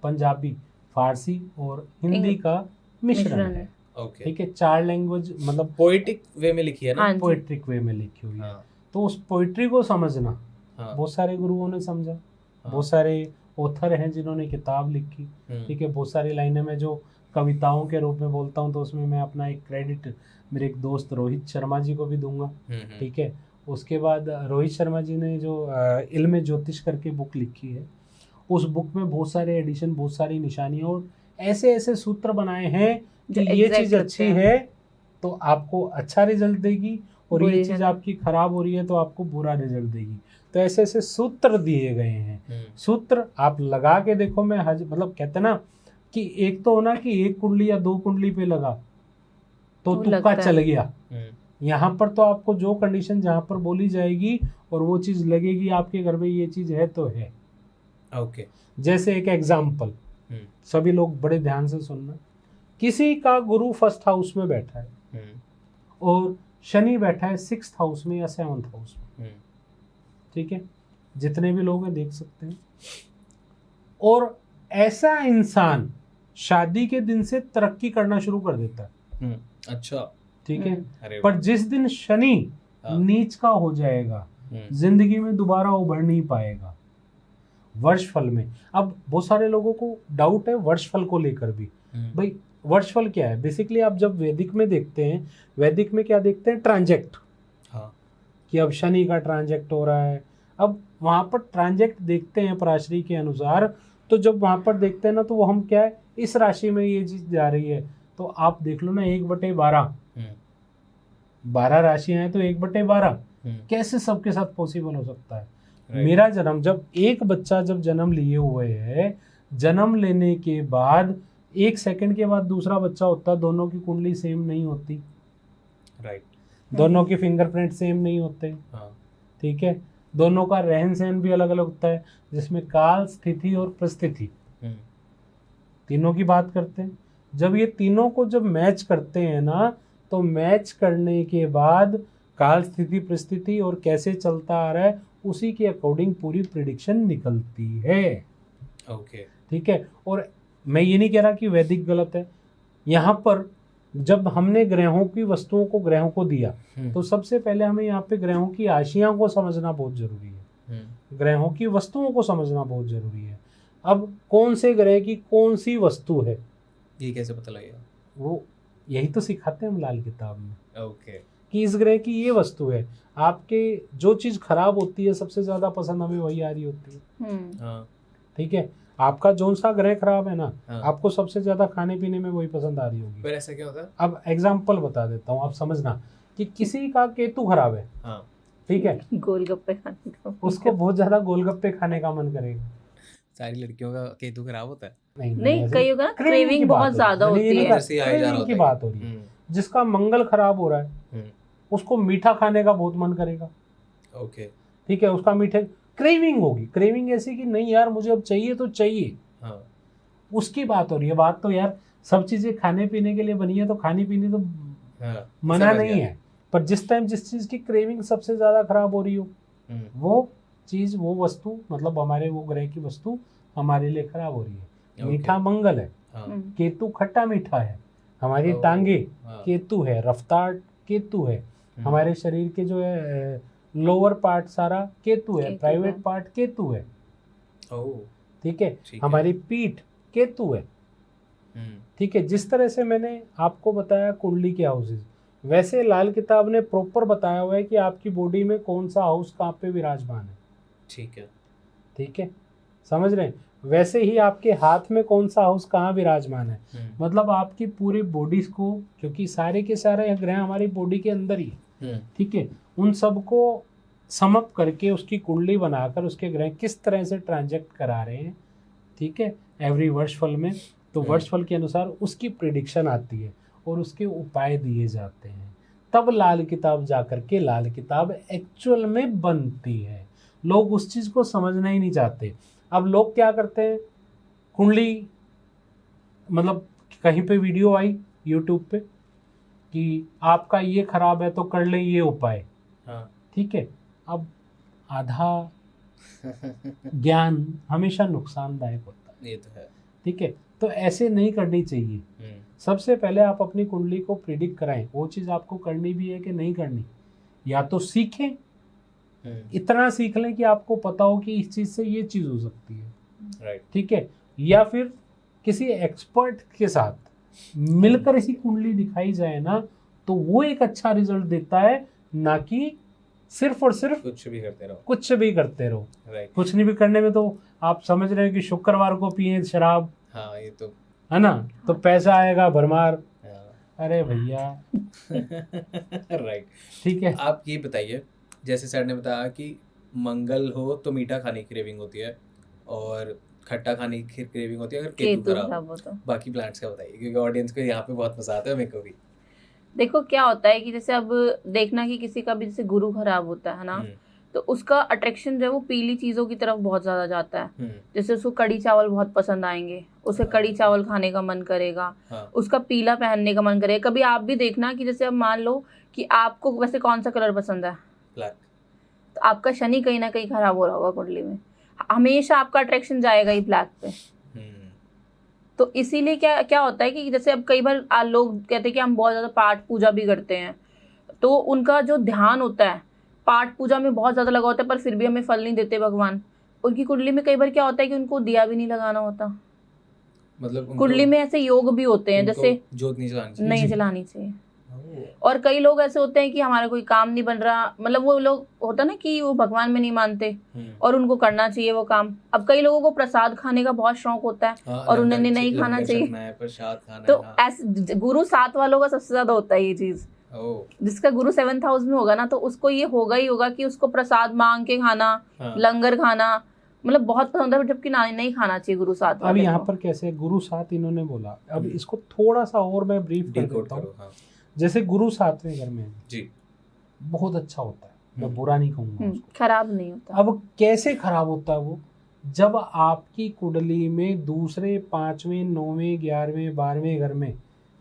Speaker 2: पंजाबी, फारसी और हिंदी का मिश्रण है।
Speaker 1: ओके।
Speaker 2: ठीक है, 4 लैंग्वेज, मतलब
Speaker 1: पोएटिक वे में लिखी है ना?
Speaker 3: हाँ जी।
Speaker 2: पोएट्रिक वे में लिखी हुई है।
Speaker 1: हाँ।
Speaker 2: तो उस पोएट्री को समझना
Speaker 1: हाँ।
Speaker 2: बहुत सारे गुरुओं ने समझा,
Speaker 1: हाँ।
Speaker 2: बहुत सारे ऑथर हैं जिन्होंने किताब लिखी। ठीक है, बहुत सारी लाइनें मैं जो कविताओं के रूप में बोलता हूँ, तो उसमें मैं अपना एक क्रेडिट मेरे एक दोस्त रोहित शर्मा जी को भी दूंगा। ठीक है, उसके बाद रोहित शर्मा जी ने जो इल्म ज्योतिष करके बुक लिखी है, उस बुक में बहुत सारे एडिशन, बहुत सारी निशानियाँ और ऐसे ऐसे सूत्र बनाए हैं कि ये चीज़ अच्छी है तो आपको अच्छा रिजल्ट देगी, और ये चीज़ आपकी खराब हो रही है तो आपको बुरा रिजल्ट देगी। तो ऐसे ऐसे सूत्र दिए गए हैं। सूत्र आप लगा के देखो, मैं मतलब कहते ना कि एक तो होना कि एक कुंडली या 2 कुंडली पे लगा तो तुक्का चल गया। यहाँ पर तो आपको जो कंडीशन जहाँ पर बोली जाएगी और वो चीज़ लगेगी आपके घर में, ये चीज़ है तो है।
Speaker 1: ओके।
Speaker 2: जैसे एक एग्जाम्पल, सभी लोग बड़े ध्यान से सुनना। किसी का गुरु 1st हाउस में बैठा है और शनि बैठा है 6th हाउस में या 7th हाउस में। ठीक है, जितने भी लोग हैं देख सकते हैं। और ऐसा इंसान शादी के दिन से तरक्की करना शुरू कर देता है।
Speaker 1: अच्छा।
Speaker 2: ठीक है, पर जिस दिन शनि नीच का हो जाएगा, जिंदगी में दोबारा उभर नहीं पाएगा वर्षफल में। अब बहुत सारे लोगों को डाउट है वर्षफल को लेकर भी। भाई वर्षफल क्या है? बेसिकली आप जब वैदिक में देखते हैं, वैदिक में क्या देखते हैं? ट्रांजेक्ट। हाँ, कि अब शनि का ट्रांजेक्ट हो रहा है। अब वहाँ पर ट्रांजेक्ट देखते हैं पराशरी के अनुसार, तो जब वहाँ पर देखते हैं ना, तो वो हम क्या है, इस राशि में ये चीज जा रही है, तो आप देख लो ना 1/12, 12 राशियां हैं तो 1/12 कैसे सबके साथ पॉसिबल हो सकता है? मेरा जन्म, जब एक बच्चा जब जन्म लिए हुए है, जन्म लेने के बाद 1 सेकंड के बाद दूसरा बच्चा होता है, दोनों की कुंडली सेम नहीं होती, राइट। दोनों के फिंगरप्रिंट सेम नहीं होते। ठीक है, दोनों का रहन सहन भी अलग अलग होता है, जिसमें काल, स्थिति और परिस्थिति, तीनों की बात करते हैं। जब ये तीनों को जब मैच करते हैं ना, तो मैच करने के बाद काल, स्थिति, परिस्थिति और कैसे चलता आ रहा है, उसी के अकॉर्डिंग पूरी प्रिडिक्शन निकलती है। ओके, ठीक है। और मैं ये नहीं कह रहा कि वैदिक गलत है। यहाँ पर जब हमने ग्रहों की वस्तुओं को, ग्रहों को दिया, तो सबसे पहले हमें यहाँ पे ग्रहों की आशियां को समझना बहुत जरूरी है, ग्रहों की वस्तुओं को समझना बहुत जरूरी है। अब कौन से ग्रह की कौन सी वस्तु है,
Speaker 1: ये कैसे पता लगेगा?
Speaker 2: वो यही तो सिखाते हैं हम लाल किताब में
Speaker 1: ओके।
Speaker 2: कि इस ग्रह की ये वस्तु है। आपके जो चीज़ खराब होती है सबसे ज़्यादा पसंद हमें वही आ रही होती है।
Speaker 1: हाँ
Speaker 2: ठीक है, आपका जौन सा ग्रह खराब है ना,
Speaker 1: हाँ।
Speaker 2: आपको सबसे ज़्यादा खाने पीने में वही पसंद आ रही होगी।
Speaker 1: पर ऐसा क्या होता है?
Speaker 2: अब एग्जाम्पल बता देता हूँ, आप समझना कि किसी का केतु खराब है,
Speaker 1: हाँ
Speaker 2: ठीक है,
Speaker 3: गोलगप्पे खाने का
Speaker 2: उसको बहुत ज़्यादा गोलगप्पे खाने का मन करेगा।
Speaker 1: सारी लड़कियों का केतु खराब होता है।
Speaker 3: नहीं, कईयों का
Speaker 2: craving की
Speaker 3: क्रेविंग
Speaker 2: बात
Speaker 3: बहुत
Speaker 2: हो रही है।
Speaker 3: ज्यादा
Speaker 2: मैंने ये
Speaker 3: होती
Speaker 2: नहीं
Speaker 3: है।
Speaker 2: कहा,
Speaker 1: जैसे आई जा रहा
Speaker 2: craving की
Speaker 1: होता है।
Speaker 2: बात हो रही है। जिसका मंगल खराब हो रहा है उसको मीठा खाने का बहुत मन करेगा।
Speaker 1: ओके।
Speaker 2: ठीक है, उसका मीठे क्रेविंग होगी। क्रेविंग ऐसी कि नहीं यार मुझे अब चाहिए तो चाहिए,
Speaker 1: हाँ
Speaker 2: उसकी बात हो रही है। बात तो यार सब चीजें खाने पीने के लिए बनी है तो खानी पीनी तो
Speaker 1: हाँ
Speaker 2: मना
Speaker 1: समझ
Speaker 2: नहीं
Speaker 1: गया।
Speaker 2: है, पर जिस टाइम जिस चीज की क्रेविंग सबसे ज्यादा खराब हो रही हो वो चीज, वो वस्तु, मतलब हमारे वो ग्रह की वस्तु हमारे लिए खराब हो रही है।
Speaker 1: ओके।
Speaker 2: मीठा मंगल है,
Speaker 1: हाँ
Speaker 2: केतु खट्टा मीठा है, हमारी
Speaker 1: ओह,
Speaker 2: टांगे
Speaker 1: हाँ।
Speaker 2: केतु है, रफ्तार केतु है, हमारे शरीर के जो है लोअर पार्ट सारा केतु है,
Speaker 3: केतु
Speaker 2: प्राइवेट
Speaker 3: है।
Speaker 2: पार्ट केतु है।
Speaker 1: ओह
Speaker 2: ठीक है,
Speaker 1: ठीक है।
Speaker 2: हमारी पीठ केतु है। ठीक है, जिस तरह से मैंने आपको बताया कुंडली के हाउसेस, वैसे लाल किताब ने प्रॉपर बताया हुआ है कि आपकी बॉडी में कौन सा हाउस कहाँ पे विराजमान है।
Speaker 1: ठीक है।
Speaker 2: ठीक है, समझ रहे हैं? वैसे ही आपके हाथ में कौन सा हाउस कहाँ विराजमान है। मतलब आपकी पूरी बॉडी को, क्योंकि सारे के सारे ग्रह हमारी बॉडी के अंदर ही है, ठीक है, उन सब को समअप करके उसकी कुंडली बनाकर उसके ग्रह किस तरह से ट्रांजेक्ट करा रहे हैं, ठीक है, एवरी वर्षफल में, तो वर्षफल के अनुसार उसकी प्रिडिक्शन आती है और उसके उपाय दिए जाते हैं। तब लाल किताब जाकर के लाल किताब एक्चुअल में बनती है। लोग उस चीज़ को समझना ही नहीं चाहते। अब लोग क्या करते हैं, कुंडली, मतलब कहीं पे वीडियो आई यूट्यूब पे कि आपका ये खराब है तो कर लें ये उपाय,
Speaker 1: हाँ
Speaker 2: ठीक है। अब आधा ज्ञान हमेशा नुकसानदायक होता है,
Speaker 1: ये तो है।
Speaker 2: ठीक है, तो ऐसे नहीं करनी चाहिए। सबसे पहले आप अपनी कुंडली को प्रिडिक्ट कराएं, वो चीज़ आपको करनी भी है कि नहीं करनी, या तो सीखें, इतना सीख लें कि आपको पता हो कि इस चीज़ से ये चीज़ हो सकती है,
Speaker 1: राइट।
Speaker 2: ठीक है, या फिर किसी एक्सपर्ट के साथ मिलकर इसी कुंडली दिखाई जाए ना, तो वो एक अच्छा रिजल्ट देता है, ना कि सिर्फ और सिर्फ
Speaker 1: कुछ भी करते रहो।
Speaker 2: कुछ भी करते रहो।
Speaker 1: राइट।
Speaker 2: कुछ नहीं भी करने में तो आप समझ रहे हैं कि शुक्रवार को पिए शराब,
Speaker 1: हाँ ये तो
Speaker 2: है ना, तो पैसा आएगा भरमार।
Speaker 1: हाँ।
Speaker 2: अरे भैया,
Speaker 1: राइट।
Speaker 2: ठीक है,
Speaker 1: आप ये बताइए, जैसे सर ने बताया कि मंगल हो तो मीठा खाने की क्रेविंग होती है और खट्टा खाने की क्रेविंग होती है अगर केतु
Speaker 3: केतु
Speaker 1: खराब
Speaker 3: खराब हो तो।
Speaker 1: बाकी प्लांट्स का बताइए, क्योंकि ऑडियंस को यहाँ पे बहुत मजा आता है, मेरे को भी।
Speaker 3: देखो क्या होता है कि जैसे अब देखना कि किसी का भी जैसे गुरु खराब होता है ना, तो उसका अट्रैक्शन जो है वो पीली चीजों की तरफ बहुत ज्यादा जाता है। जैसे उसको कड़ी चावल बहुत पसंद आएंगे, उसे कड़ी चावल खाने का मन करेगा,
Speaker 1: हाँ।
Speaker 3: उसका पीला पहनने का मन करेगा। कभी आप भी देखना कि जैसे अब मान लो कि आपको वैसे कौन सा कलर पसंद है,
Speaker 1: ब्लैक,
Speaker 3: तो आपका शनि कहीं ना कहीं खराब हो रहा होगा कुंडली में, हमेशा आपका अट्रैक्शन जाएगा ही ब्लैक पे। तो इसीलिए क्या क्या होता है कि जैसे अब कई बार लोग कहते हैं कि हम बहुत ज़्यादा पाठ पूजा भी करते हैं, तो उनका जो ध्यान होता है पाठ पूजा में बहुत ज़्यादा लगा होता है, पर फिर भी हमें फल नहीं देते भगवान। उनकी कुंडली में कई बार क्या होता है कि उनको दिया भी नहीं लगाना होता।
Speaker 1: मतलब
Speaker 3: कुंडली में ऐसे योग भी होते हैं, जैसे
Speaker 1: जोत नहीं जलानी चाहिए।
Speaker 3: नहीं जलानी चाहिए। और कई लोग ऐसे होते हैं कि हमारा कोई काम नहीं बन रहा, मतलब वो लोग होता ना कि वो भगवान में नहीं मानते और उनको करना चाहिए वो काम। अब कई लोगों को प्रसाद खाने का बहुत शौक होता है,
Speaker 1: हाँ,
Speaker 3: और उन्हें नहीं खाना चाहिए,
Speaker 1: प्रसाद खाना
Speaker 3: तो
Speaker 1: है, हाँ।
Speaker 3: ऐसे गुरु 7 वालों का सबसे ज्यादा होता है ये चीज। जिसका गुरु 7th हाउस में होगा ना, तो उसको ये होगा ही होगा कि उसको प्रसाद मांग के खाना,
Speaker 1: हाँ।
Speaker 3: लंगर खाना, मतलब बहुत पसंद है, जबकि नहीं खाना चाहिए गुरु 7
Speaker 2: अब
Speaker 3: वाले
Speaker 2: यहाँ
Speaker 3: को।
Speaker 2: पर कैसे गुरु 7 इन्होंने बोला, अब इसको थोड़ा सा और मैं ब्रीफ कर देता हूँ।
Speaker 1: हाँ।
Speaker 2: जैसे गुरु 7वें घर में है
Speaker 1: जी,
Speaker 2: बहुत अच्छा होता है, मैं बुरा नहीं कहूँगा उसको।
Speaker 3: खराब नहीं होता।
Speaker 2: अब कैसे खराब होता है वो, जब आपकी कुंडली में दूसरे 5वें 9वें 11वें 12वें घर में,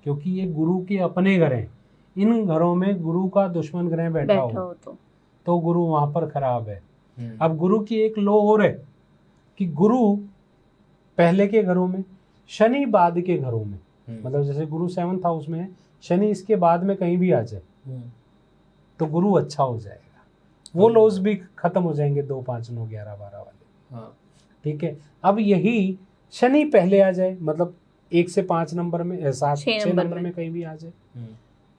Speaker 2: क्योंकि ये गुरु के अपने घर हैं, इन घरों में गुरु का दुश्मन ग्रह बैठा हो तो गुरु वहां पर खराब है। अब गुरु की एक लो और है कि गुरु पहले के घरों में, शनि बाद के घरों में, मतलब जैसे गुरु 7th हाउस में है, शनि इसके बाद में कहीं भी आ जाए तो गुरु अच्छा हो जाएगा, वो लॉस भी खत्म हो जाएंगे 2 5 9 11 12 वाले।
Speaker 1: हाँ।
Speaker 2: ठीक है। अब यही शनि पहले आ जाए, मतलब 1 से 5 नंबर में, 6 नंबर में कहीं भी आ जाए,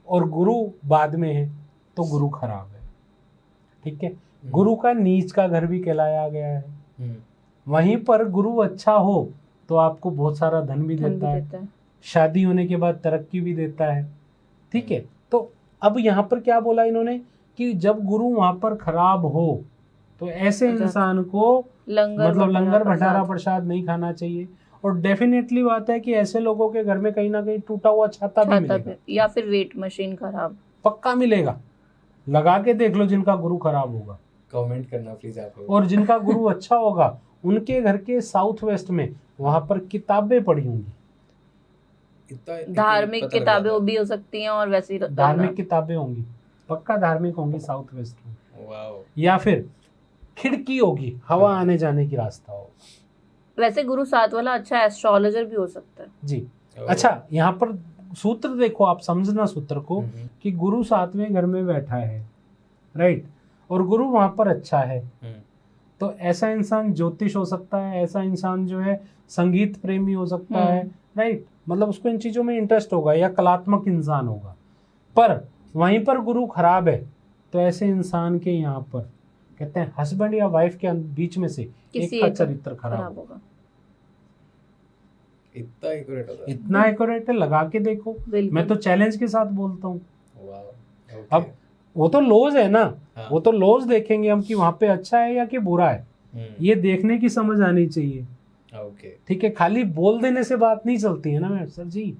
Speaker 2: और गुरु बाद में है, तो गुरु खराब है। ठीक है। गुरु का नीच का घर भी कहलाया गया है। वहीं पर गुरु अच्छा हो तो आपको बहुत सारा धन भी देता है, शादी होने के बाद तरक्की भी देता है। ठीक है। तो अब यहाँ पर क्या बोला इन्होंने कि जब गुरु वहां पर खराब हो तो ऐसे इंसान को मतलब लंगर भंडारा प्रसाद नहीं खाना चाहिए। और डेफिनेटली बात है कि ऐसे लोगों के घर में कहीं ना कहीं टूटा हुआ छाता भी मिलेगा,
Speaker 3: या फिर वेट मशीन खराब
Speaker 2: पक्का मिलेगा। लगा के देख लो जिनका गुरु खराब होगा,
Speaker 1: कमेंट करना प्लीज आप लोग।
Speaker 2: और जिनका गुरु अच्छा होगा उनके घर के साउथ वेस्ट में वहां पर किताबें पड़ी होंगी,
Speaker 3: धार्मिक किताबें भी हो सकती हैं और वैसी
Speaker 2: धार्मिक किताबें होंगी, पक्का धार्मिक होंगी साउथ वेस्ट में।
Speaker 1: वाओ।
Speaker 2: या फिर खिड़की होगी, हवा आने जाने की रास्ता हो।
Speaker 3: वैसे गुरु 7 वाला अच्छा एस्ट्रोलॉजर भी हो सकता है
Speaker 2: जी। अच्छा, यहाँ पर सूत्र देखो, आप समझना सूत्र को कि गुरु 7वें घर में बैठा है, राइट, और गुरु वहां पर अच्छा है, तो ऐसा इंसान ज्योतिष हो सकता है, ऐसा इंसान जो है संगीत प्रेमी हो सकता है, राइट, मतलब उसको इन चीजों में इंटरेस्ट होगा, या कलात्मक इंसान होगा। पर वहीं पर गुरु खराब है तो ऐसे इंसान के यहाँ पर कहते हैं हस्बैंड या वाइफ के बीच में से एक का चरित्र खराब होगा।
Speaker 1: इतना एक्यूरेट होता है?
Speaker 2: इतना एक्यूरेट है, लगा के देखो। मैं तो चैलेंज के साथ बोलता हूँ। अब वो तो लॉज है ना,
Speaker 1: हाँ।
Speaker 2: वो तो लॉज देखेंगे हम कि वहां पे अच्छा है या कि बुरा है, ये देखने की समझ आनी चाहिए। ठीक है, खाली बोल देने से बात नहीं चलती है ना मैम सर जी।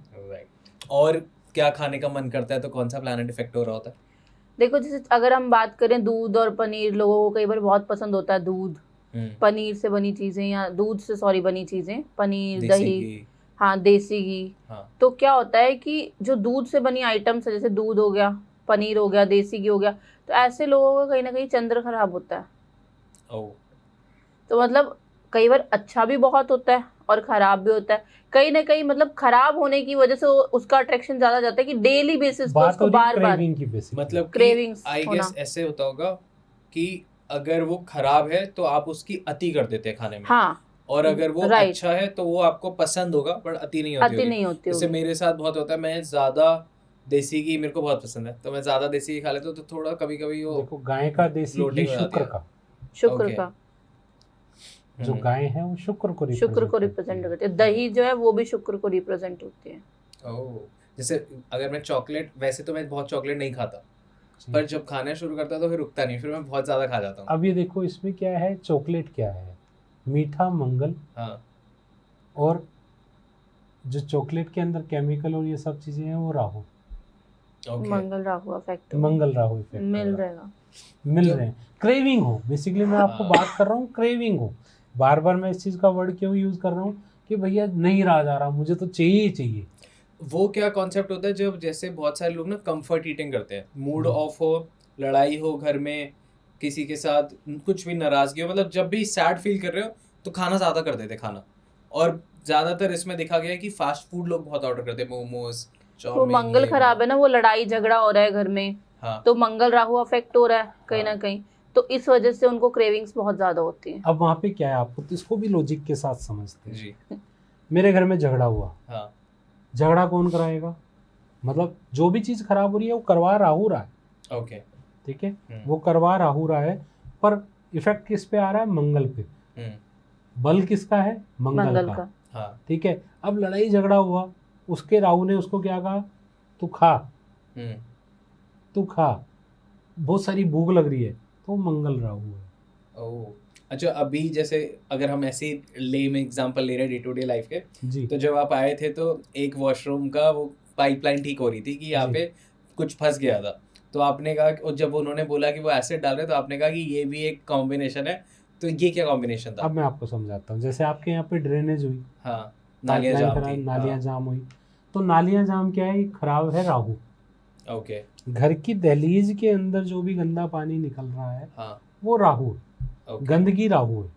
Speaker 1: और क्या खाने का मन करता है तो कौन सा प्लैनेट इफेक्ट हो रहा होता है?
Speaker 3: देखो, जैसे अगर हम बात करें दूध और पनीर, लोगों को कई बार बहुत पसंद होता है दूध, पनीर से बनी चीजें, या दूध से बनी चीजें, पनीर, दही, हाँ, देसी घी। हाँ। तो क्या होता है कि जो दूध से बनी आइटम्स है, जैसे दूध हो गया, पनीर हो गया, देसी घी हो गया, तो ऐसे लोगों का कहीं ना कहीं चंद्र खराब होता है। तो मतलब कई बार अच्छा भी बहुत होता है और खराब भी होता है। कहीं ना कहीं मतलब खराब होने की वजह से उसका अट्रैक्शन ज्यादा जाता है कि डेली बेसिस पर उसको बार-बार
Speaker 1: मतलब
Speaker 3: क्रेविंग्स
Speaker 1: आई गेस ऐसे होता होगा कि अगर वो खराब है तो आप उसकी अति कर देते हैं खाने में।
Speaker 3: हाँ,
Speaker 1: और अगर वो अच्छा है तो वो आपको पसंद होगा, पर अति नहीं होती। जैसे मेरे साथ बहुत होता है, मैं ज्यादा देसी घी मेरे को बहुत पसंद है, तो मैं ज्यादा देसी घी खा लेता हूँ, तो थोड़ा कभी कभी वो
Speaker 2: देखो गाय का देसी घी शुक्र का जो गाय है वो शुक्र को रिप्रेजेंट करती है।
Speaker 3: दही जो है वो भी शुक्र को रिप्रेजेंट होती है।
Speaker 1: जैसे अगर मैं चॉकलेट, वैसे तो मैं बहुत चॉकलेट नहीं खाता, पर जब खाना शुरू करता तो फिर रुकता नहीं, फिर मैं बहुत ज्यादा खा जाता हूँ।
Speaker 2: अब ये देखो इसमें क्या है, चॉकलेट क्या है, मीठा मंगल।
Speaker 1: हाँ।
Speaker 2: और जो चॉकलेट के अंदर केमिकल और ये सब चीजें हैं वो राहु।
Speaker 3: मंगल राहु इफेक्ट मिल
Speaker 2: रहे हैं। क्रेविंग हो, बेसिकली मैं आपको बात कर रहा हूँ, क्रेविंग हो। बार बार मैं इस चीज का वर्ड क्यों यूज कर रहा हूँ कि भैया नहीं रहा जा रहा, मुझे तो चाहिए।
Speaker 1: वो क्या कॉन्सेप्ट होता है, जब जैसे बहुत सारे लोग ना कंफर्ट ईटिंग करते हैं, मूड ऑफ हो, लड़ाई हो घर में, किसी के साथ कुछ भी नाराजगी हो, मतलब जब भी सैड फील कर रहे हो तो खाना ज़्यादा कर देते खाना। और ज़्यादातर इसमें देखा गया है कि फास्ट फूड लोग बहुत ऑर्डर करते हैं, मोमोज, चाउमीन।
Speaker 3: तो मंगल खराब है ना, वो लड़ाई झगड़ा हो रहा है घर में। हाँ। तो मंगल राहु अफेक्ट हो रहा है कहीं ना कहीं, तो इस वजह से उनको क्रेविंग्स बहुत ज्यादा होती हैं।
Speaker 2: अब वहाँ पे क्या है, आपको तो इसको भी लॉजिक के साथ समझते हैं जी। मेरे घर में झगड़ा हुआ, हाँ, झगड़ा कौन कराएगा, मतलब जो भी चीज खराब हो रही है वो करवा राहु रहा है।
Speaker 1: ओके,
Speaker 2: ठीक है, वो करवा राहु रहा है, पर इफेक्ट किस पे आ रहा है, मंगल पे। बल किसका है, मंगल का। हाँ। ठीक है, अब लड़ाई झगड़ा हुआ, उसके राहु ने उसको क्या कहा, तू खा, बहुत सारी भूख लग रही है, तो मंगल राहु है।
Speaker 1: ओह, अच्छा, अभी जैसे अगर हम ऐसे लेम एग्जांपल ले रहे हैं डे टू डे लाइफ के जी, तो जब आप आए थे तो एक वॉशरूम का वो पाइपलाइन ठीक हो रही थी कि यहाँ पे कुछ फंस गया था, तो आपने कहा, और जब उन्होंने बोला कि वो एसिड डाल रहे, तो आपने कहा कि ये भी एक कॉम्बिनेशन है, तो ये क्या कॉम्बिनेशन था?
Speaker 2: अब मैं आपको समझाता हूँ। जैसे आपके यहाँ पे ड्रेनेज हुई,
Speaker 1: हाँ, नालियाँ
Speaker 2: जाम हुई, तो नालियाँ जाम क्या है, खराब है राहु।
Speaker 1: ओके,
Speaker 2: घर की दहलीज के अंदर जो भी गंदा पानी निकल रहा है, हाँ, वो राहु, गंदगी राहु है।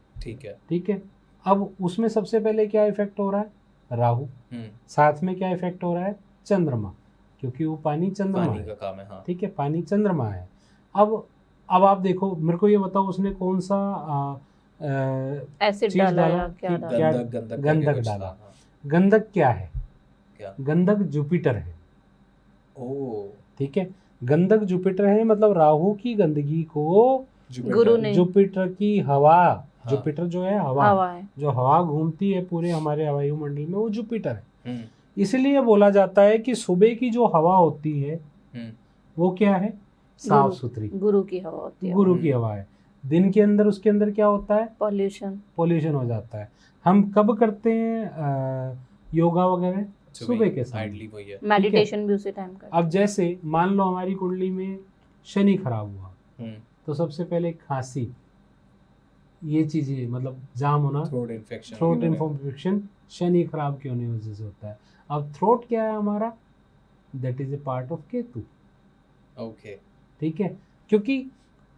Speaker 2: ठीक है, अब उसमें सबसे पहले क्या इफेक्ट हो रहा है, राहु। साथ में क्या इफेक्ट हो रहा है, चंद्रमा, क्योंकि वो पानी चंद्रमा का काम है। हाँ। ठीक है, पानी चंद्रमा है। अब आप देखो, मेरे को ये बताओ, उसने कौन सा
Speaker 3: एसिड
Speaker 2: चीज
Speaker 3: डाला
Speaker 2: डाला
Speaker 3: या क्या
Speaker 2: कि
Speaker 3: डाला?
Speaker 2: क्या
Speaker 1: गंधक करके
Speaker 2: गंधक
Speaker 1: कुछ
Speaker 2: डाला।
Speaker 1: था, हाँ।
Speaker 2: गंधक क्या है?
Speaker 1: क्या?
Speaker 2: गंधक जुपिटर है।
Speaker 1: ओ,
Speaker 2: ठीक है, गंधक जुपिटर है, मतलब राहु की गंदगी को
Speaker 1: जुपिटर।
Speaker 3: गुरु ने
Speaker 2: जुपिटर की हवा,
Speaker 1: हाँ।
Speaker 2: जुपिटर जो है हवा,
Speaker 3: हवा है।
Speaker 2: जो हवा घूमती है पूरे हमारे वायुमंडल में, वो जुपिटर है।
Speaker 1: हम्म,
Speaker 2: इसलिए बोला जाता है कि सुबह की जो हवा होती है
Speaker 1: हम्म,
Speaker 2: वो क्या है? साफ
Speaker 3: गुरु।
Speaker 2: सुथरी,
Speaker 3: गुरु की हवा होती है।
Speaker 2: गुरु की हवा है। दिन के अंदर उसके अंदर क्या होता है?
Speaker 3: पॉल्यूशन।
Speaker 2: पोल्यूशन हो जाता है। हम कब करते हैं योगा वगैरह? सुबह के समय।
Speaker 1: आइडली वही है।
Speaker 3: मेडिटेशन भी उसी टाइम का।
Speaker 2: अब जैसे मान लो हमारी कुंडली में शनि खराब हुआ,
Speaker 1: हम्म,
Speaker 2: तो सबसे पहले खांसी, ये चीजें मतलब जाम होना,
Speaker 1: throat infection.
Speaker 2: Throat infection Shani खराब की होने की वजह से होता है। अब थ्रोट क्या है हमारा? That is a part of Ketu.
Speaker 1: Okay.
Speaker 2: ठीक है, क्योंकि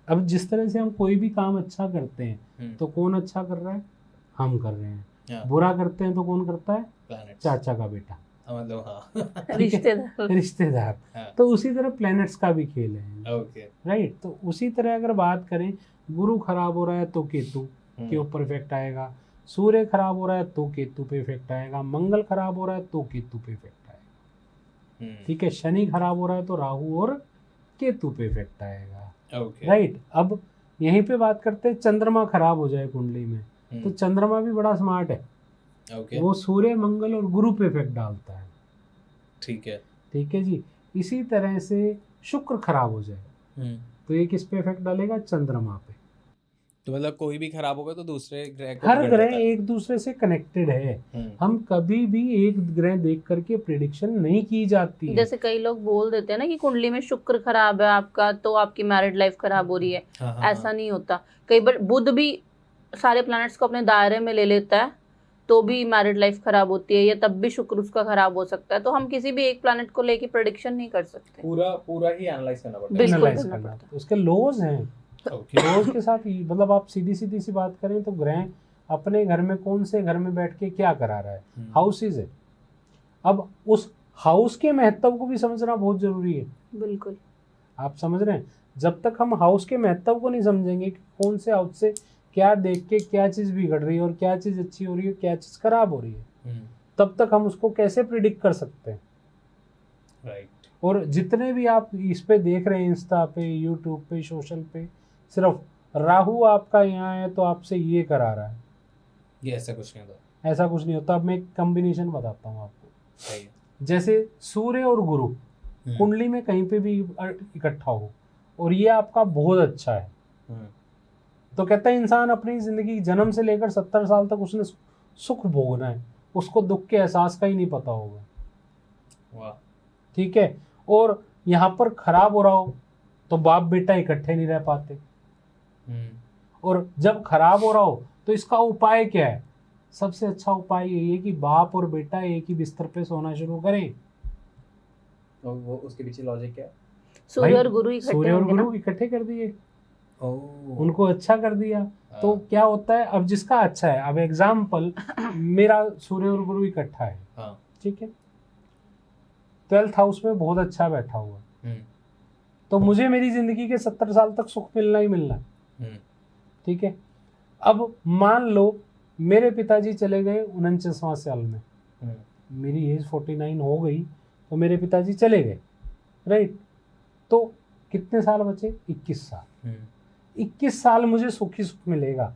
Speaker 2: अब जिस तरह से हम कोई भी काम अच्छा करते हैं तो कौन अच्छा कर रहा है? हम कर रहे हैं।
Speaker 1: हाँ।
Speaker 2: बुरा करते हैं तो कौन करता है?
Speaker 1: प्लैनेट्स।
Speaker 2: चाचा का बेटा,
Speaker 1: मतलब हाँ।
Speaker 2: ठीक है?
Speaker 3: रिश्तेदार।
Speaker 2: रिश्तेदार।
Speaker 1: हाँ।
Speaker 2: तो उसी तरह प्लैनेट्स का भी खेल है।
Speaker 1: ओके।
Speaker 2: राइट, तो उसी तरह अगर बात करें, गुरु खराब हो रहा है तो केतु के ऊपर इफेक्ट आएगा, सूर्य खराब हो रहा है तो केतु पे इफेक्ट आएगा, मंगल खराब हो रहा है तो केतु पे इफेक्ट आएगा। ठीक है, शनि खराब हो रहा है तो राहु और केतु पे इफेक्ट आएगा।
Speaker 1: ओके।
Speaker 2: राइट, अब यहीं पे बात करते हैं, चंद्रमा खराब हो जाए कुंडली में, तो चंद्रमा भी बड़ा स्मार्ट है।
Speaker 1: ओके।
Speaker 2: वो सूर्य मंगल और गुरु पे इफेक्ट डालता है।
Speaker 1: ठीक है।
Speaker 2: ठीक है जी। इसी तरह से शुक्र खराब हो जाए तो ये किस पे इफेक्ट डालेगा? चंद्रमा पे।
Speaker 1: तो मतलब कोई भी खराब होगा तो दूसरे ग्रह को
Speaker 2: हर
Speaker 1: बिगड़
Speaker 2: ग्रह
Speaker 1: देता है।
Speaker 2: एक दूसरे से कनेक्टेड है। हम कभी भी एक ग्रह देख करके प्रिडिक्शन नहीं की जाती है।
Speaker 3: जैसे कई लोग बोल देते हैं ना कि कुंडली में शुक्र खराब है आपका तो आपकी मैरिड लाइफ खराब हो रही है।
Speaker 1: हाँ,
Speaker 3: ऐसा नहीं होता। कई बार बुध भी सारे प्लैनेट्स को अपने दायरे में ले लेता है तो भी मैरिड लाइफ खराब होती है, या तब भी शुक्र उसका खराब हो सकता है। तो हम किसी भी एक प्लैनेट को लेके प्रेडिक्शन नहीं कर सकते।
Speaker 1: पूरा ही एनालाइज करना पड़ता है।
Speaker 3: बिल्कुल
Speaker 2: एनालाइज
Speaker 3: करना
Speaker 2: करना,
Speaker 3: पड़ता है।
Speaker 2: तो उसके लॉज हैं।
Speaker 1: ओके।
Speaker 2: लॉज के साथ मतलब आप सीधी सी बात करें तो ग्रह अपने घर में कौन से घर में बैठ के क्या करा रहा है? हाउसेज है। अब उस हाउस के महत्व को भी समझना बहुत जरूरी है।
Speaker 3: बिल्कुल।
Speaker 2: आप समझ रहे हैं? जब तक हम हाउस के महत्व को नहीं समझेंगे कि कौन से हाउस से क्या देख के क्या चीज बिगड़ रही है और क्या चीज अच्छी हो रही है, क्या चीज खराब हो रही है, तब तक हम उसको कैसे प्रिडिक्ट कर सकते हैं?
Speaker 1: राइट।
Speaker 2: और जितने भी आप इस पे देख रहे हैं, इंस्टा पे, यूट्यूब पे, सोशल पे, सिर्फ राहु आपका यहाँ है तो आपसे ये करा रहा है,
Speaker 1: ये ऐसा कुछ नहीं होता।
Speaker 2: ऐसा कुछ नहीं होता। अब मैं एक कॉम्बिनेशन बताता हूँ आपको।
Speaker 1: सही है।
Speaker 2: जैसे सूर्य और गुरु कुंडली में कहीं पे भी इकट्ठा हो और ये आपका बहुत अच्छा है, तो कहता है इंसान अपनी जिंदगी जन्म से लेकर 70 साल तक उसने सुख भोगना है, उसको दुख के एहसास का ही नहीं पता होगा।
Speaker 1: वाह।
Speaker 2: ठीक है, और यहाँ पर खराब हो रहा हो तो बाप बेटा इकट्ठे नहीं रह पाते, और जब खराब हो रहा हो तो इसका उपाय क्या है? सबसे अच्छा उपाय यही है कि बाप और बेटा एक ही बिस्तर पे सोना शुरू करें।
Speaker 1: तो वो उसके पीछे लॉजिक क्या है?
Speaker 3: सूर्य
Speaker 2: भाई,
Speaker 3: और गुरु इकट्ठे
Speaker 2: सूर्य और
Speaker 3: होंगे ना?
Speaker 2: गुरु इकट्ठे कर दिए,
Speaker 1: ओह।
Speaker 2: उनको अच्छा कर दिया, तो क्या होता है? अब जिसका अच्छा है, अब एग्जाम्पल मेरा सूर्य और गुरु इकट्ठा है,
Speaker 1: हाँ।
Speaker 2: ठीक है, 12th हाउस में बहुत अच्छा बैठा हुआ, तो मुझे मेरी जिंदगी के 70 साल तक सुख मिलना ही मिलना, ठीक है। अब मान लो मेरे पिताजी चले गए 49वां साल में, मेरी एज 49 हो गई तो मेरे पिताजी चले गए, राइट, तो कितने साल बचे? 21 साल। 21 साल मुझे सुख ही सुख मिलेगा,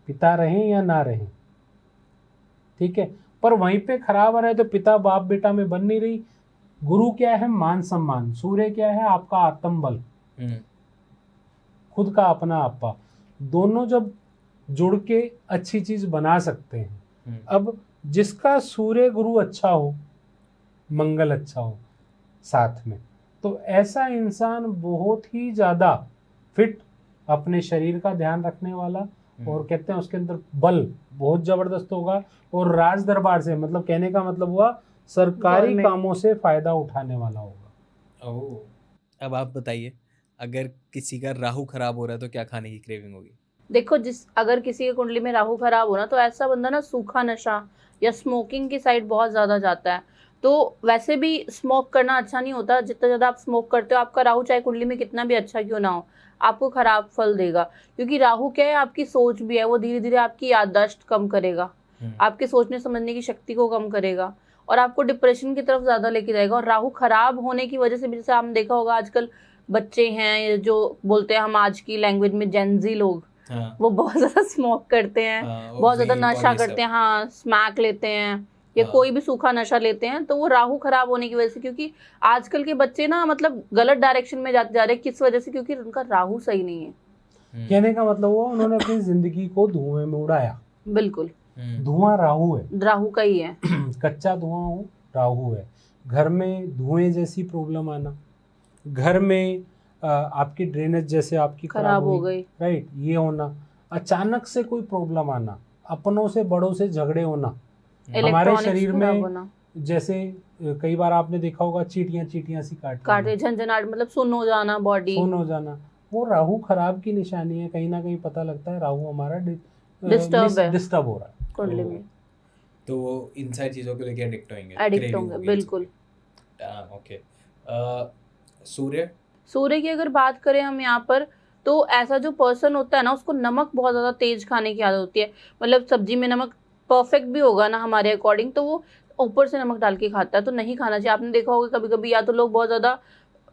Speaker 2: पिता रहें या ना रहें, ठीक है। पर वहीं पे खराब आ रहा है तो पिता बाप बेटा में बन नहीं रही। गुरु क्या है? मान सम्मान। सूर्य क्या है? आपका आत्मबल, खुद का अपना आपा। दोनों जब जुड़ के अच्छी चीज बना सकते हैं। अब जिसका सूर्य गुरु अच्छा हो, मंगल अच्छा हो साथ में, तो ऐसा इंसान बहुत ही ज्यादा फिट, अपने शरीर का ध्यान रखने वाला, और कहते हैं उसके अंदर बल बहुत जबरदस्त होगा, और राज दरबार से, मतलब कहने का मतलब हुआ सरकारी कामों से फायदा उठाने वाला होगा।
Speaker 1: ओह। अब आप बताइए, अगर किसी का राहु खराब हो रहा है तो क्या खाने की क्रेविंग होगी?
Speaker 3: देखो, अगर किसी की कुंडली में राहु खराब हो ना, तो ऐसा बंदा ना सूखा नशा या स्मोकिंग की साइड बहुत ज्यादा जाता है। तो वैसे भी स्मोक करना अच्छा नहीं होता। जितना ज़्यादा आप स्मोक करते हो, आपका राहु चाहे कुंडली में कितना भी अच्छा क्यों ना हो, आपको खराब फल देगा। क्योंकि राहु क्या है, आपकी सोच भी है, वो धीरे धीरे आपकी याददाश्त कम करेगा, आपके सोचने समझने की शक्ति को कम करेगा और आपको डिप्रेशन की तरफ ज़्यादा लेके जाएगा। और राहु खराब होने की वजह से भी, जैसे आपने देखा होगा आजकल बच्चे हैं जो बोलते हैं हम आज की लैंग्वेज में जेनजी लोग,
Speaker 1: हाँ,
Speaker 3: वो बहुत ज़्यादा स्मोक करते हैं,
Speaker 1: हाँ, वो
Speaker 3: बहुत ज़्यादा
Speaker 1: vape और
Speaker 3: नशा
Speaker 1: ये सब।
Speaker 3: करते हैं, हाँ स्मैक लेते हैं या
Speaker 1: हाँ।
Speaker 3: कोई भी सूखा नशा लेते हैं, तो वो राहु खराब होने की वजह से। क्योंकि आजकल के बच्चे ना मतलब गलत डायरेक्शन में जाते जा रहे हैं। किस वजह से? क्योंकि उनका राहु सही नहीं है।
Speaker 2: कहने का मतलब हुआ उन्होंने अपनी जिंदगी को धुएं में उड़ाया।
Speaker 3: बिल्कुल
Speaker 2: धुआं राहु है,
Speaker 3: राहु का ही है।
Speaker 2: कच्चा धुआं हो राहु है। घर में धुएं जैसी प्रॉब्लम आना, घर में आपकी ड्रेनेज जैसे आपकी
Speaker 3: खराब हो गई,
Speaker 2: राइट, ये होना, अचानक से कोई प्रॉब्लम आना, अपनों से बड़ों से झगड़े होना, हमारे
Speaker 3: इलेक्ट्रॉनिक्स
Speaker 2: शरीर
Speaker 3: खराब
Speaker 2: में
Speaker 3: होना,
Speaker 2: जैसे कई बार आपने देखा होगा चींटियां सी
Speaker 3: काटे, झंझनाहट, मतलब सुन्न हो जाना, बॉडी
Speaker 2: सुन्न हो जाना, वो राहु खराब की निशानी है। कहीं ना कहीं पता लगता है राहु हमारा डिस्टर्ब हो रहा है
Speaker 3: कुंडली में,
Speaker 1: तो वो इन सारी चीजों को लेके एडिक्ट होंगे,
Speaker 3: एडिक्ट
Speaker 1: craving
Speaker 3: होंगे।
Speaker 1: होगी
Speaker 3: बिल्कुल।
Speaker 1: ओके। सूर्य।
Speaker 3: सूर्य की अगर बात करें हम यहाँ पर, तो ऐसा जो पर्सन होता है ना, उसको नमक बहुत ज़्यादा तेज खाने की आदत होती है। मतलब सब्जी में नमक परफेक्ट भी होगा ना हमारे अकॉर्डिंग, तो वो ऊपर से नमक डाल के खाता है, तो नहीं खाना चाहिए। आपने देखा होगा कभी कभी, या तो लोग बहुत ज़्यादा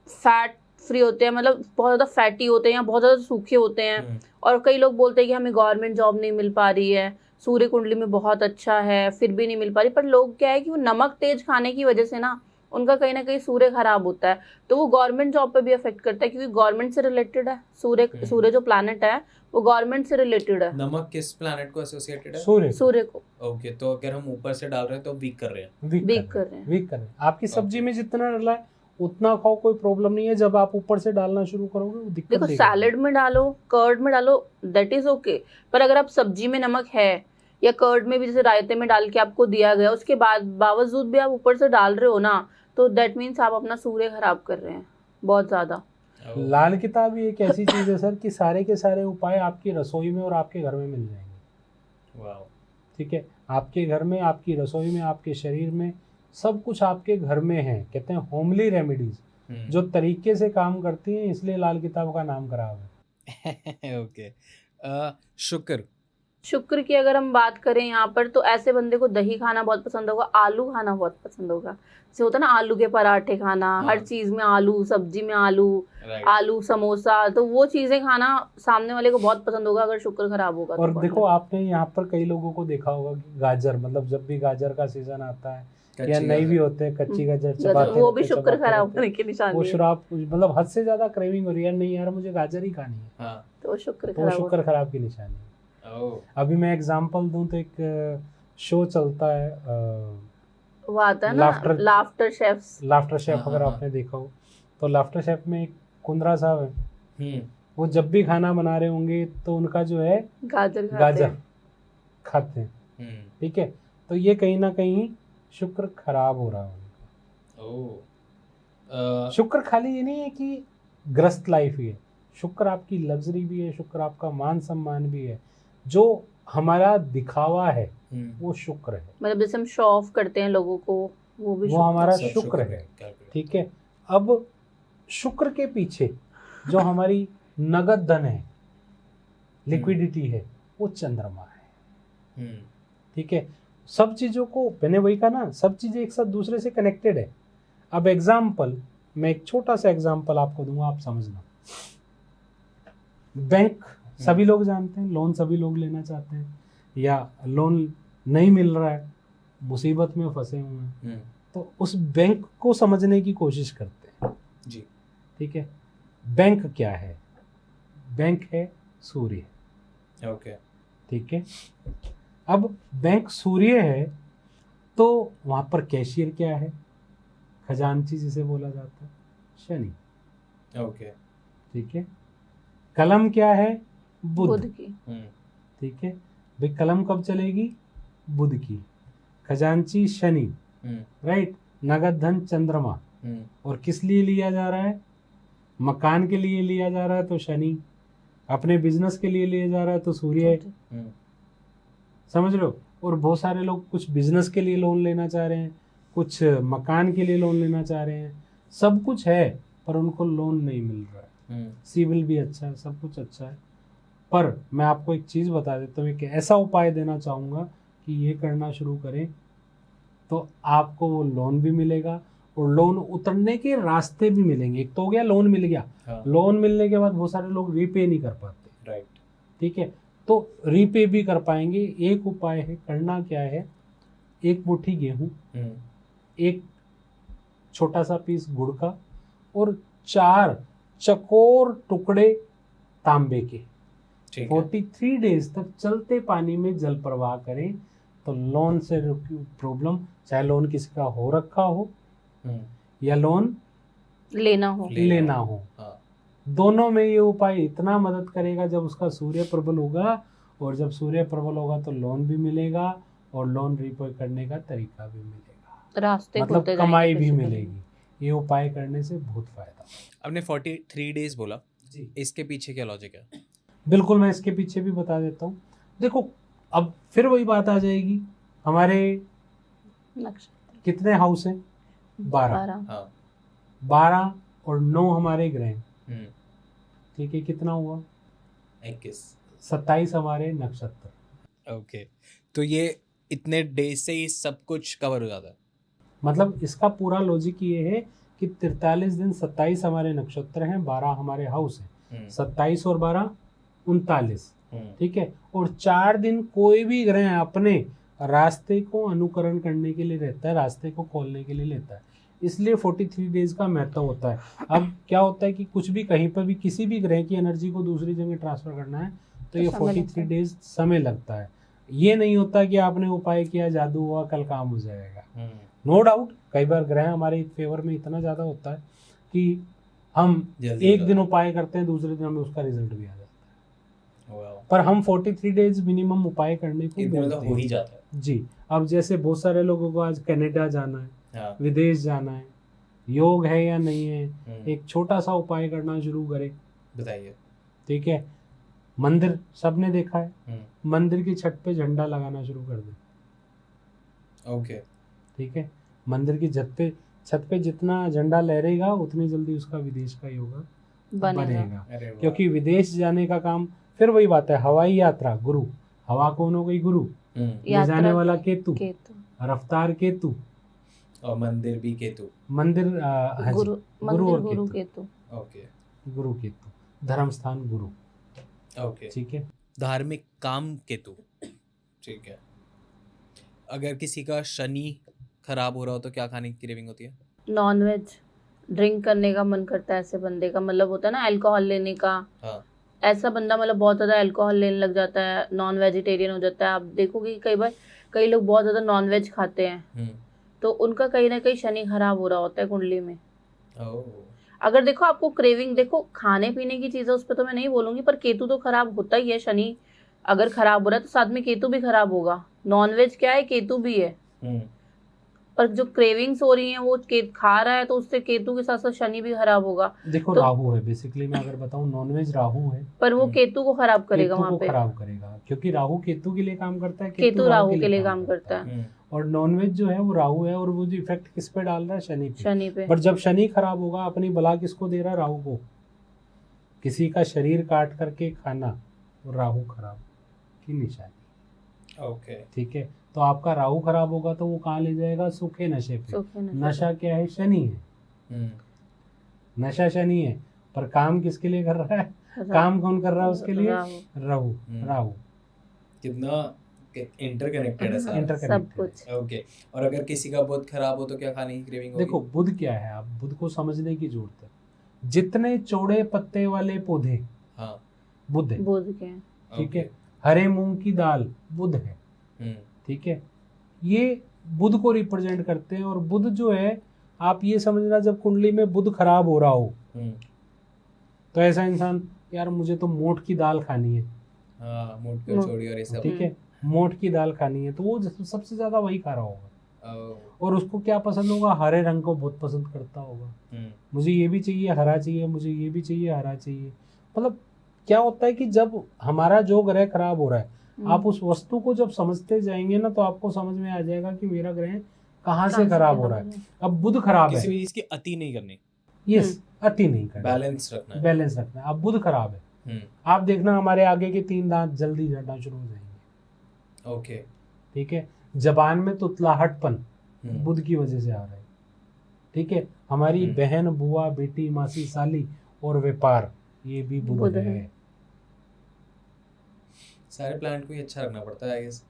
Speaker 3: फैट फ्री होते हैं, मतलब बहुत ज़्यादा फैटी होते हैं या बहुत ज़्यादा सूखे होते हैं, और कई लोग बोलते हैं कि हमें गवर्नमेंट जॉब नहीं मिल पा रही है, सूर्य कुंडली में बहुत अच्छा है फिर भी नहीं मिल पा रही। पर लोग क्या है कि वो नमक तेज खाने की वजह से ना उनका कहीं ना कहीं सूर्य खराब होता है, तो वो गवर्नमेंट जॉब पे भी अफेक्ट करता है, क्योंकि गवर्नमेंट से रिलेटेड है सूर्य जो प्लैनेट है वो गवर्नमेंट से रिलेटेड है।
Speaker 1: नमक किस प्लैनेट को एसोसिएटेड है?
Speaker 2: सूर्य
Speaker 3: को।
Speaker 1: ओके, तो अगर हम ऊपर से डाल रहे हैं तो वीक कर रहे हैं।
Speaker 2: वीक कर रहे हैं। आपकी सब्जी में जितना डला है उतना खाओ, कोई प्रॉब्लम नहीं है। जब आप ऊपर से डालना शुरू करोगे वो दिक्कत
Speaker 3: देखो, सैलेड में डालो, कर्ड में डालो, दैट इज ओके। पर अगर आप सब्जी में नमक है या कर्ड में भी, जैसे रायते में डाल के आपको दिया गया, उसके बावजूद भी आप ऊपर से डाल रहे हो ना, तो दैट मीन्स आप अपना सूर्य खराब कर रहे हैं बहुत ज्यादा।
Speaker 2: लाल किताब ही एक ऐसी चीज है सर कि सारे के सारे उपाय आपकी रसोई में और आपके घर में मिल जाएंगे।
Speaker 1: वाओ।
Speaker 2: ठीक है, आपके घर में, आपकी रसोई में, आपके शरीर में, सब कुछ आपके घर में है। कहते हैं होमली रेमेडीज जो तरीके से काम करती हैं, इसलिए लाल किताब का नाम खराब है।
Speaker 1: ओके। शुक्र।
Speaker 3: शुक्र की अगर हम बात करें यहाँ पर, तो ऐसे बंदे को दही खाना बहुत पसंद होगा, आलू खाना बहुत पसंद होगा। जैसे होता है ना आलू के पराठे खाना, हर चीज में आलू, सब्जी में आलू, आलू समोसा, तो वो चीजें खाना सामने वाले को बहुत पसंद होगा अगर शुक्र खराब होगा।
Speaker 2: और देखो, आपने यहाँ पर कई लोगों को देखा होगा कि गाजर, मतलब जब भी गाजर का सीजन आता है या नहीं भी होते हैं, कच्ची गाजर चबाते,
Speaker 3: वो भी शुक्र खराब होने की निशानी
Speaker 2: वो
Speaker 3: है।
Speaker 2: शराब, मतलब हद से ज्यादा क्रेविंग हो रही है, नहीं यार मुझे गाजर ही खानी है,
Speaker 3: तो वो शुक्र
Speaker 2: खराब की निशानी है। अभी मैं एग्जांपल दूं तो एक शो चलता है,
Speaker 3: वो आता है ना लाफ्टर शेफ। अगर
Speaker 2: आपने देखा हो तो लाफ्टर शेफ में एक कुंद्रा साहब है, वो जब भी खाना बना रहे होंगे तो उनका जो है गाजर खाते हैं। ठीक है, तो ये कहीं ना कहीं शुक्र खराब हो रहा है उनका। शुक्र खाली ये नहीं है कि ग्रस्त लाइफ ही है, शुक्र आपकी लग्जरी भी है, शुक्र आपका मान सम्मान भी है। जो हमारा दिखावा है वो शुक्र है,
Speaker 3: मतलब जैसे हम शो ऑफ करते हैं लोगों को, वो
Speaker 2: हमारा शुक्र है। ठीक है, अब शुक्र के पीछे जो हमारी नगद धन है, लिक्विडिटी है, वो चंद्रमा है। ठीक है, सब चीजों को, मैंने वही कहा ना, सब चीजें एक साथ दूसरे से कनेक्टेड है। अब एग्जाम्पल, मैं एक छोटा सा एग्जाम्पल आपको दूंगा, आप समझना। बैंक सभी लोग जानते हैं, लोन सभी लोग लेना चाहते हैं, या लोन नहीं मिल रहा है, मुसीबत में फंसे हुए हैं, तो उस बैंक को समझने की कोशिश करते हैं जी। ठीक है, बैंक क्या है? बैंक है सूर्य।
Speaker 1: ओके,
Speaker 2: ठीक है, अब बैंक सूर्य है तो वहां पर कैशियर क्या है? खजांची जिसे बोला जाता है, शनि।
Speaker 1: ओके,
Speaker 2: ठीक है, कलम क्या है? बुध
Speaker 3: की।
Speaker 2: ठीक है, भाई कलम कब चलेगी? बुध की। खजांची शनि, राइट। नगद धन चंद्रमा। और किस लिए लिया जा रहा है? मकान के लिए लिया जा रहा है तो शनि, अपने बिजनेस के लिए लिया जा रहा है तो सूर्य। समझ लो। और बहुत सारे लोग कुछ बिजनेस के लिए लोन लेना चाह रहे हैं, कुछ मकान के लिए लोन लेना चाह रहे हैं, सब कुछ है पर उनको लोन नहीं मिल रहा है। सिविल भी अच्छा है, सब कुछ अच्छा है, पर मैं आपको एक चीज़ बता देता हूँ, एक ऐसा उपाय देना चाहूँगा कि ये करना शुरू करें तो आपको वो लोन भी मिलेगा और लोन उतरने के रास्ते भी मिलेंगे। एक तो हो गया लोन मिल गया,
Speaker 1: हाँ।
Speaker 2: लोन मिलने के बाद बहुत सारे लोग रीपे नहीं कर पाते,
Speaker 1: राइट।
Speaker 2: ठीक है, तो रीपे भी कर पाएंगे। एक उपाय है, करना क्या है, एक मुट्ठी गेहूं, एक छोटा सा पीस गुड़ का और 4 चकोर टुकड़े तांबे के,
Speaker 1: ठीक है।
Speaker 2: 43 डेज तक चलते पानी में जल प्रवाह करें तो लोन से प्रॉब्लम, चाहे लोन किसी का हो रखा हो या लोन
Speaker 3: लेना हो।
Speaker 2: लेना हो,
Speaker 1: हाँ।
Speaker 2: दोनों में ये उपाय इतना मदद करेगा। जब उसका सूर्य प्रबल होगा और जब सूर्य प्रबल होगा तो लोन भी मिलेगा और लोन रीपे करने का तरीका भी मिलेगा,
Speaker 3: रास्ते
Speaker 2: मतलब
Speaker 3: खुलते
Speaker 2: कमाई
Speaker 3: जाएंगे
Speaker 2: भी
Speaker 3: किसी तरह।
Speaker 2: मिलेगी। ये उपाय करने से बहुत फायदा।
Speaker 1: आपने 43 डेज बोला,
Speaker 2: जी
Speaker 1: इसके पीछे क्या लॉजिक है?
Speaker 2: बिल्कुल, मैं इसके पीछे भी बता देता हूँ। देखो, अब फिर वही बात आ जाएगी, हमारे
Speaker 3: नक्षत्र
Speaker 2: कितने हाउस हैं? 12।
Speaker 3: 12।
Speaker 1: हाँ।
Speaker 2: 12 और 9 हमारे ग्रह,
Speaker 1: हम्म,
Speaker 2: ठीक है, कितना हुआ?
Speaker 1: 21।
Speaker 2: 27 हमारे नक्षत्र।
Speaker 1: ओके, तो ये इतने डेज से ही सब कुछ कवर हो जाता है?
Speaker 2: मतलब इसका पूरा लॉजिक ये है कि 43 दिन, 27 हमारे नक्षत्र हैं, 12 हमारे हाउस हैं, 27 और 12 39, ठीक है, और 4 दिन कोई भी ग्रह अपने रास्ते को अनुकरण करने के लिए रहता है, रास्ते को खोलने के लिए लेता है, इसलिए 43 डेज का महत्व होता है। अब क्या होता है कि कुछ भी कहीं पर भी किसी भी ग्रह की एनर्जी को दूसरी जगह ट्रांसफर करना है तो ये
Speaker 3: समय लगता
Speaker 2: 43
Speaker 3: है।
Speaker 2: डेज समय लगता है। ये नहीं होता कि आपने उपाय किया, जादू हुआ, कल काम हो जाएगा। नो डाउट कई बार ग्रह हमारे फेवर में इतना ज़्यादा होता है कि हम
Speaker 1: जल्दी
Speaker 2: एक
Speaker 1: हो
Speaker 2: दिन उपाय करते हैं, दूसरे दिन हमें उसका रिजल्ट भी आ जाता है,
Speaker 1: वाह,
Speaker 2: पर हम 43 डेज मिनिमम उपाय करने को
Speaker 1: एक दिन में तो
Speaker 2: बोलते
Speaker 1: हो ही
Speaker 2: हैं।
Speaker 1: जाता है।
Speaker 2: जी, अब जैसे बहुत सारे लोगों को आज कनाडा जाना है,
Speaker 1: हाँ।
Speaker 2: विदेश जाना है, योग है या नहीं है,
Speaker 1: हम्म,
Speaker 2: एक छोटा सा उपाय करना शुरू करें,
Speaker 1: बताइए।
Speaker 2: ठीक है। मंदिर सबने देखा है,
Speaker 1: हम्म,
Speaker 2: मंदिर की छत पे झंडा लगाना शुरू कर दें,
Speaker 1: ओके।
Speaker 2: ठीक है। मंदिर की छत पे जितना झंडा लहरेगा उतनी जल्दी उसका विदेश का योगा बनेगा,
Speaker 1: अरे वाह।
Speaker 2: क्योंकि विदेश जाने का काम, फिर वही बात है, हवाई यात्रा गुरु, हवा कौन हो गई? गुरु, ले जाने वाला केतु, रफ्तार केतु,
Speaker 1: और मंदिर भी केतु।
Speaker 2: मंदिर हाँ जी,
Speaker 3: गुरु,
Speaker 2: गुरु और
Speaker 3: गुरु
Speaker 2: केतु,
Speaker 3: केतु।
Speaker 1: ओके,
Speaker 2: गुरु केतु, धर्म स्थान गुरु,
Speaker 1: ओके।
Speaker 2: ठीक है।
Speaker 1: धार्मिक काम केतु, ठीक है। अगर किसी का शनि खराब हो रहा हो तो क्या खाने की क्रेविंग होती है?
Speaker 3: नॉनवेज ड्रिंक करने का मन करता है ऐसे बंदे का, मतलब होता है ना अल्कोहल लेने का।
Speaker 1: हाँ।
Speaker 3: ऐसा बंदा मतलब बहुत ज़्यादा अल्कोहल लेने लग जाता है, नॉन वेजिटेरियन हो जाता है। आप देखोगे कि कई बार कई लोग बहुत ज़्यादा नॉन वेज खाते हैं तो उनका कहीं ना कहीं शनि खराब हो रहा होता है कुंडली में।
Speaker 1: ओह,
Speaker 3: अगर देखो आपको क्रेविंग, देखो खाने पीने की चीज़ें उस पर तो मैं नहीं बोलूँगी, पर केतु तो खराब होता ही है। शनि अगर खराब हो रहा है तो साथ में केतु भी खराब होगा। नॉनवेज क्या है, केतु भी है, पर जो क्रेविंग्स हो रही हैं वो खा रहा है तो उससे केतु के साथ साथ शनि भी खराब होगा।
Speaker 2: देखो
Speaker 3: तो-
Speaker 2: राहु है, बेसिकली मैं अगर बताऊं नॉनवेज राहु है,
Speaker 3: पर वो केतु को खराब करेगा
Speaker 2: केतु
Speaker 3: वहाँ
Speaker 2: को
Speaker 3: पे।
Speaker 2: खराब करेगा, क्योंकि राहु केतु के लिए काम करता है,
Speaker 3: केतु राहु के लिए काम करता है।
Speaker 2: और नॉनवेज जो है वो राहु है, और वो जो इफेक्ट किस पे डाल रहा है? शनि पे।
Speaker 3: शनि पे।
Speaker 2: बट जब शनि खराब होगा, अपनी बला किसको दे रहा है? राहु को। किसी का शरीर काट करके खाना, वो राहु खराब की निशानी,
Speaker 1: ओके।
Speaker 2: ठीक है। तो आपका राहु खराब होगा तो वो कहाँ ले जाएगा? सूखे नशे पे।
Speaker 3: सूखे नशे
Speaker 2: नशा क्या है? शनि है, नशा शनि है, पर काम किसके लिए कर रहा है?
Speaker 3: पे।
Speaker 2: काम कौन कर रहा है उसके लिए?
Speaker 3: राहु।
Speaker 2: राहु, राहु
Speaker 1: कितना इंटरकनेक्टेड है सारा।
Speaker 2: इंटरकनेक्टेड
Speaker 3: सब कुछ।
Speaker 1: ओके। और अगर किसी का बुध खराब हो तो क्या खाने की क्रेविंग होगी?
Speaker 2: देखो बुध क्या है, आप बुध को समझने की जरूरत है। जितने चौड़े पत्ते वाले पौधे,
Speaker 1: हाँ।
Speaker 2: बुध है,
Speaker 3: बुध के।
Speaker 2: ठीक है। हरे मूंग की दाल, बुध है, ठीक है। ये बुध को रिप्रेजेंट करते हैं। और बुध जो है, आप ये समझना, जब कुंडली में बुध खराब हो रहा हो तो ऐसा इंसान, यार मुझे तो मोठ की दाल खानी है,
Speaker 1: हाँ, मोट कचौड़ी और ये सब।
Speaker 2: ठीक है, मोठ की दाल खानी है, तो वो सबसे ज्यादा वही खा रहा होगा।
Speaker 1: ओह,
Speaker 2: और उसको क्या पसंद होगा? हरे रंग को बहुत पसंद करता होगा। मुझे ये भी चाहिए हरा चाहिए, मुझे ये भी चाहिए हरा चाहिए। मतलब क्या होता है कि जब हमारा जो ग्रह खराब हो रहा है, आप उस वस्तु को जब समझते जाएंगे ना, तो आपको समझ में आ जाएगा कि मेरा ग्रह कहाँ से खराब हो रहा है। अब बुध खराब
Speaker 1: किसी
Speaker 2: है,
Speaker 1: भी चीज की अति नहीं करनी,
Speaker 2: यस, अति नहीं करना,
Speaker 1: बैलेंस रखना है।
Speaker 2: बैलेंस रखना है। अब बुध खराब है, आप देखना हमारे आगे के 3 दांत जल्दी झड़ना शुरू हो जाएंगे।
Speaker 1: ओके।
Speaker 2: ठीक है, जबान में तुतलाहटपन बुध की वजह से आ रहा है। ठीक है, हमारी बहन, बुआ, बेटी, मासी, साली और व्यापार, ये भी बुध है।
Speaker 1: सारे प्लांट को ही अच्छा रखना पड़ता है आई गेस।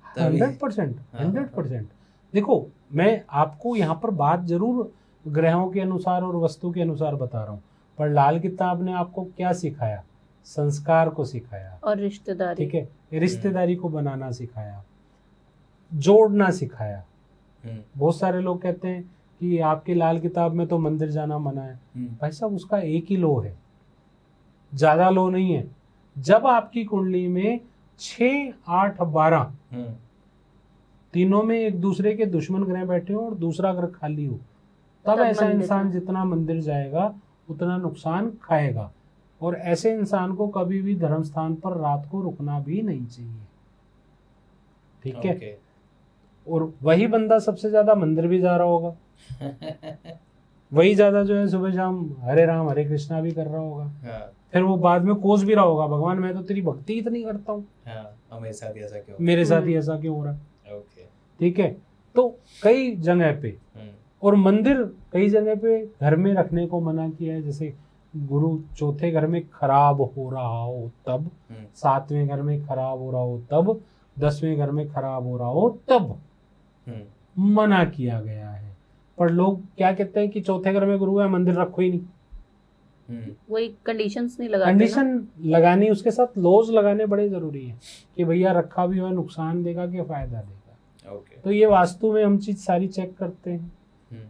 Speaker 2: 100%। देखो, मैं आपको यहाँ पर बात जरूर ग्रहों के अनुसार और वस्तु के अनुसार बता रहा हूँ, पर लाल किताब ने आपको क्या सिखाया? संस्कार को सिखाया
Speaker 3: और रिश्तेदारी।
Speaker 2: ठीक है, रिश्तेदारी को बनाना सिखाया, जोड़ना सिखाया। बहुत सारे लोग कहते हैं कि आपकी लाल किताब में तो मंदिर जाना मना है। भाई साहब, उसका एक ही लो है, ज्यादा लो नहीं है। जब आपकी कुंडली में 6, 8, 12 तीनों में एक दूसरे के दुश्मन ग्रह बैठे हो और दूसरा ग्रह खाली हो, तब ऐसा
Speaker 3: मंदिर
Speaker 2: इंसान जितना मंदिर जाएगा उतना नुकसान खाएगा। और ऐसे इंसान को कभी भी धर्म स्थान पर रात को रुकना भी नहीं चाहिए। ठीक है, और वही बंदा सबसे ज्यादा मंदिर भी जा रहा होगा, वही ज्यादा जो है सुबह शाम हरे राम हरे कृष्णा भी कर रहा होगा। फिर वो बाद में कोस भी रहा होगा, भगवान मैं तो तेरी भक्ति इतनी करता हूँ,
Speaker 1: मेरे साथ ही ऐसा क्यों
Speaker 2: हो रहा है। ठीक है, तो कई जगह पे, और मंदिर कई जगह पे घर में रखने को मना किया है। जैसे गुरु चौथे घर में खराब हो रहा हो तब, 7वें घर में खराब हो रहा हो तब, 10वें घर में खराब हो रहा हो तब मना किया गया है। पर लोग क्या कहते हैं कि चौथे घर में गुरु है, मंदिर रखो ही नहीं।
Speaker 3: वही कंडीशंस नहीं लगाते,
Speaker 2: कंडीशन लगानी, उसके साथ लॉज लगाने बड़े जरूरी है कि भैया रखा भी हुआ नुकसान देगा कि फायदा देगा। तो ये वास्तु में हम चीज सारी चेक करते हैं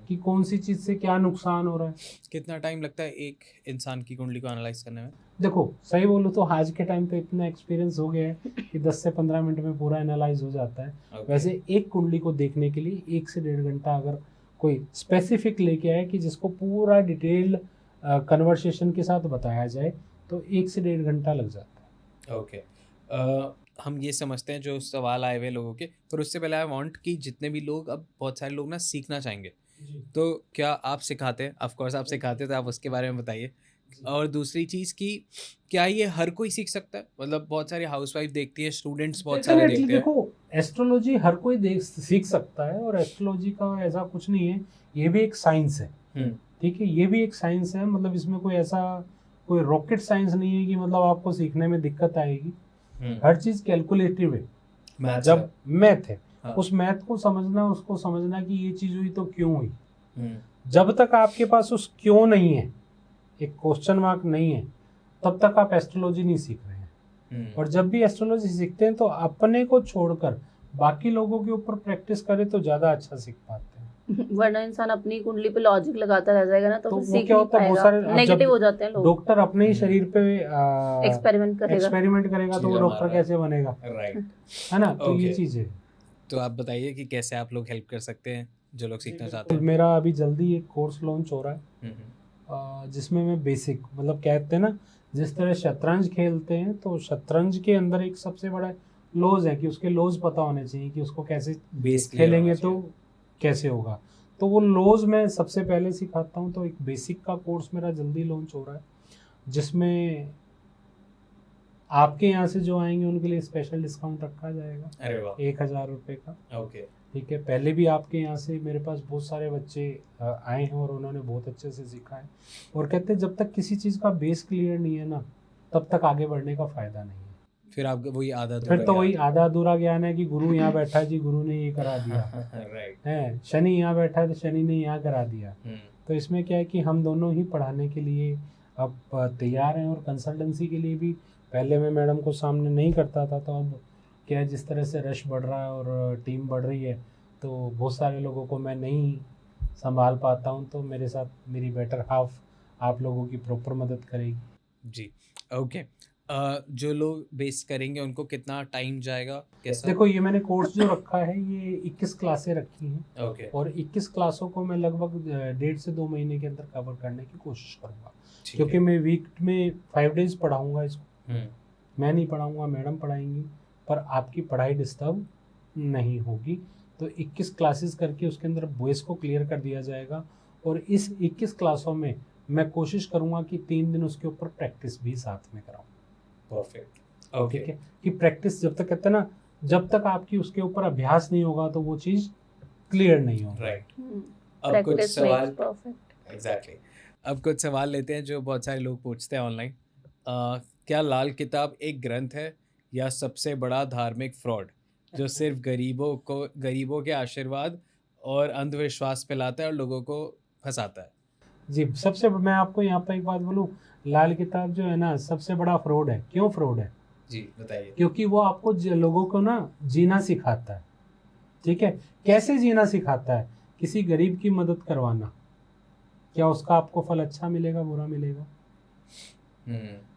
Speaker 2: कि कौन सी चीज से क्या नुकसान हो रहा है।
Speaker 1: कितना टाइम लगता है एक इंसान की कुंडली को एनालाइज करने में?
Speaker 2: देखो, सही बोलूं तो आज के टाइम पे इतना एक्सपीरियंस हो गया है कि 10 से 15 मिनट में पूरा एनालाइज हो जाता है। वैसे एक कुंडली को देखने के लिए 1 से 1.5 घंटा अगर कोई स्पेसिफिक लेके आए कि जिसको पूरा डिटेल्ड कन्वर्सेशन के साथ बताया जाए तो 1 से 1.5 घंटा लग जाता है।
Speaker 1: ओके। हम ये समझते हैं जो सवाल आए हुए लोगों के, पर उससे पहले आई वांट कि जितने भी लोग, अब बहुत सारे लोग ना सीखना चाहेंगे, तो क्या आप सिखाते हैं? ऑफ कोर्स आप सिखाते हैं, तो आप उसके बारे में बताइए। और दूसरी चीज़ कि क्या ये हर कोई सीख सकता है? मतलब बहुत सारे हाउसवाइफ देखती है, स्टूडेंट्स बहुत सारे देखते हैं।
Speaker 2: देखो, एस्ट्रोलॉजी हर कोई सीख सकता है, और एस्ट्रोलॉजी का ऐसा कुछ नहीं है, ये भी एक साइंस है। ठीक है, ये भी एक साइंस है, मतलब इसमें कोई रॉकेट साइंस नहीं है कि मतलब आपको सीखने में दिक्कत आएगी। हर चीज कैलकुलेटिव है। जब मैथ है, उस मैथ को समझना, उसको समझना कि ये चीज हुई तो क्यों हुई। जब तक आपके पास उस क्यों नहीं है, एक क्वेश्चन मार्क नहीं है, तब तक आप एस्ट्रोलॉजी नहीं सीख रहे हैं। और जब भी एस्ट्रोलॉजी सीखते हैं तो अपने को छोड़कर बाकी लोगों के ऊपर प्रैक्टिस करें तो ज्यादा अच्छा सीख पाते हैं।
Speaker 3: वरना इंसान अपनी कुंडली पे लॉजिक लगाता रह जाएगा ना, तो
Speaker 2: वो
Speaker 3: सीख
Speaker 2: क्या
Speaker 3: नहीं
Speaker 2: होता है, बहुत
Speaker 3: पाएगा,
Speaker 2: सारे
Speaker 3: नेगेटिव हो जाते हैं लोग।
Speaker 2: डॉक्टर अपने ही शरीर पे
Speaker 3: एक्सपेरिमेंट
Speaker 2: करेगा तो वो डॉक्टर कैसे बनेगा,
Speaker 1: राइट,
Speaker 2: है ना। तो ये चीज है।
Speaker 1: तो आप बताइए कि कैसे आप लोग हेल्प कर सकते हैं जो लोग सीखना चाहते हैं।
Speaker 2: मेरा अभी जल्दी एक कोर्स लॉन्च हो रहा है, जिसमें मैं बेसिक, मतलब कहते हैं ना, जिस तरह शतरंज खेलते हैं, तो शतरंज के अंदर एक सबसे बड़ा लॉज है कि उसके लॉज पता होने चाहिए कि उसको कैसे खेलेंगे तो कैसे होगा। तो वो लॉज मैं सबसे पहले सिखाता हूँ। तो एक बेसिक का कोर्स मेरा जल्दी लॉन्च हो रहा है, जिसमें आपके यहाँ से जो आएंगे उनके लिए स्पेशल डिस्काउंट रखा जाएगा।
Speaker 1: अरे वाह,
Speaker 2: 1000 रुपये का।
Speaker 1: ओके,
Speaker 2: ठीक है, पहले भी आपके यहाँ से मेरे पास बहुत सारे बच्चे आए हैं और उन्होंने बहुत अच्छे से सीखा है, और कहते हैं जब तक किसी चीज़ का बेस क्लियर नहीं है ना, तब तक आगे बढ़ने का फायदा नहीं है।
Speaker 1: फिर आप वही
Speaker 2: आधा अधूरा ज्ञान है कि गुरु यहाँ बैठा है जी, गुरु ने ये करा दिया
Speaker 1: राइट
Speaker 2: है, शनि यहाँ बैठा है तो शनि ने यहाँ करा दिया। तो इसमें क्या है कि हम दोनों ही पढ़ाने के लिए अब तैयार हैं, और कंसल्टेंसी के लिए भी पहले मैं मैडम को सामने नहीं करता था, तो अब क्या है, जिस तरह से रश बढ़ रहा है और टीम बढ़ रही है, तो बहुत सारे लोगों को मैं नहीं संभाल पाता हूँ, तो मेरे साथ मेरी बेटर हाफ आप लोगों की प्रॉपर मदद करेगी
Speaker 1: जी। ओके, जो लोग बेस करेंगे उनको कितना टाइम जाएगा, कैसा?
Speaker 2: देखो, ये मैंने कोर्स जो रखा है ये 21 क्लासें रखी हैं।
Speaker 1: ओके,
Speaker 2: और 21 क्लासों को मैं लगभग 1.5 से 2 महीने के अंदर कवर करने की कोशिश करूँगा, क्योंकि मैं वीक में 5 डेज पढ़ाऊँगा इसको। मैं नहीं पढ़ाऊँगा, मैडम पढ़ाएंगी, पर आपकी पढ़ाई डिस्टर्ब नहीं होगी, तो 21 क्लासेस करके उसके अंदर बेस को क्लियर कर दिया जाएगा। और इस 21 क्लासों में मैं कोशिश करूँगा कि 3 दिन उसके ऊपर प्रैक्टिस भी साथ में कराऊँ।
Speaker 1: परफेक्ट। ओके।
Speaker 2: ठीक है, कि प्रैक्टिस जब तक कहते हैं ना, जब तक आपकी उसके ऊपर अभ्यास नहीं होगा तो वो चीज़ क्लियर नहीं होगी।
Speaker 1: राइट। अब कुछ
Speaker 3: प्रैक्टिस
Speaker 1: सवाल
Speaker 3: मेक्स परफेक्ट।
Speaker 1: एग्जैक्टली। अब कुछ सवाल लेते हैं जो बहुत सारे लोग पूछते हैं ऑनलाइन। क्या लाल किताब एक ग्रंथ है या सबसे बड़ा धार्मिक फ्रॉड जो सिर्फ गरीबों के आशीर्वाद और अंधविश्वास फैलाता है और लोगों को फंसाता है?
Speaker 2: जी, सबसे मैं आपको यहाँ पर एक बात बोलूँ, लाल किताब जो है ना सबसे बड़ा फ्रॉड है। क्यों फ्रॉड है?
Speaker 1: जी बताइए।
Speaker 2: क्योंकि वो आपको लोगों को ना जीना सिखाता है। ठीक है, कैसे जीना सिखाता है? किसी गरीब की मदद करवाना। क्या उसका आपको फल अच्छा मिलेगा, बुरा मिलेगा?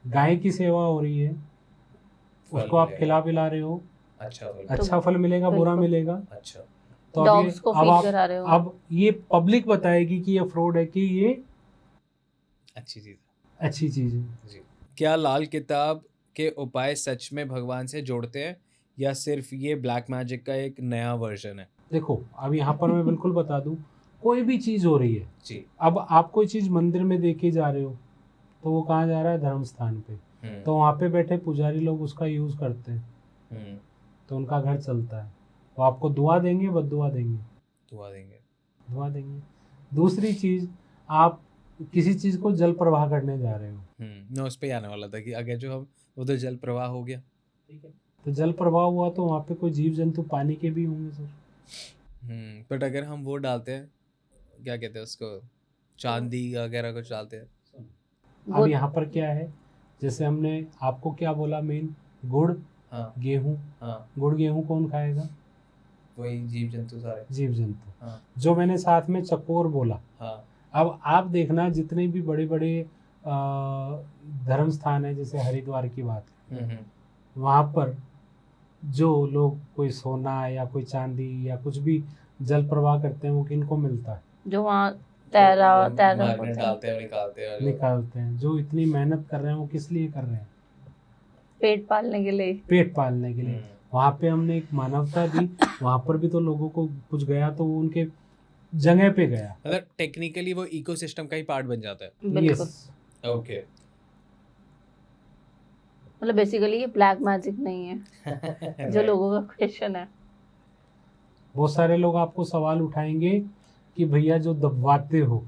Speaker 2: गाय की सेवा हो रही है, उसको आप खिला पिला रहे हो, अच्छा फल मिलेगा, बुरा
Speaker 3: बिल्कुल।
Speaker 2: मिलेगा?
Speaker 1: अच्छा।
Speaker 2: तो
Speaker 3: डॉग्स को
Speaker 2: अब
Speaker 3: फीड करा रहे हो।
Speaker 2: अब ये पब्लिक बताएगी कि ये फ्रॉड है कि ये
Speaker 1: अच्छी चीज
Speaker 2: अच्छी चीज है।
Speaker 1: जी। क्या लाल किताब के उपाय सच में भगवान से जोड़ते हैं या सिर्फ ये ब्लैक मैजिक का एक नया वर्जन है?
Speaker 2: देखो, अब यहाँ पर मैं बिल्कुल बता दूं, कोई भी चीज हो रही है
Speaker 1: जी।
Speaker 2: अब आप कोई चीज मंदिर में देखे जा रहे हो तो वो कहाँ जा रहा है? धर्म स्थान पे। तो वहाँ पे बैठे पुजारी लोग उसका यूज करते हैं तो उनका घर चलता है। वो आपको दुआ देंगे, बद्दुआ देंगे?
Speaker 1: दुआ देंगे।
Speaker 2: दुआ देंगे। दूसरी चीज, आप किसी चीज को जल प्रवाह करने जा रहे हो,
Speaker 1: मैं उस पे ही आने वाला था कि अगर जो हम उधर जल प्रवाह हो गया,
Speaker 2: ठीक है, तो जल प्रवाह हुआ तो वहाँ पे कोई जीव जंतु पानी के भी होंगे सर।
Speaker 1: बट अगर हम वो डालते हैं, क्या कहते हैं उसको, चांदी वगैरह कुछ डालते हैं।
Speaker 2: अब यहाँ पर क्या है, जैसे हमने आपको क्या बोला, मेन गुड़,
Speaker 1: हाँ
Speaker 2: गेहूं।
Speaker 1: हाँ,
Speaker 2: गुड़ गेहूं कौन खाएगा?
Speaker 1: वही जीव जंतु सारे।
Speaker 2: जीव जंतु।
Speaker 1: हाँ
Speaker 2: जो मैंने साथ में चकोर बोला।
Speaker 1: हाँ।
Speaker 2: अब आप देखना, जितने भी बड़े बड़े धर्म स्थान है, जैसे हरिद्वार की बात करें, वहाँ पर जो लोग कोई सोना या कोई चांदी या कुछ भी जल प्रवाह करते हैं वो किनको मिलता है?
Speaker 3: जो वहाँ तैरा
Speaker 1: मैग्नेट
Speaker 3: पड़ता है।
Speaker 1: डालते हैं,
Speaker 2: निकालते हैं। जो इतनी मेहनत कर रहे हैं वो किस लिए कर रहे हैं?
Speaker 3: पेट पालने के लिए।
Speaker 2: पेट पालने के लिए। वहाँ पे हमने एक मानवता दी, वहाँ पर भी तो लोगों को कुछ गया तो वो उनके जगह पे गया।
Speaker 1: मतलब टेक्निकली वो इकोसिस्टम का ही पार्ट बन जाता है।
Speaker 3: बिल्कुल।
Speaker 2: यस।
Speaker 1: ओके।
Speaker 3: मतलब बेसिकली ये ब्लैक मैजिक नहीं है जो लोगों का क्वेश्चन है।
Speaker 2: बहुत सारे लोग आपको सवाल उठाएंगे कि भैया जो दबवाते हो,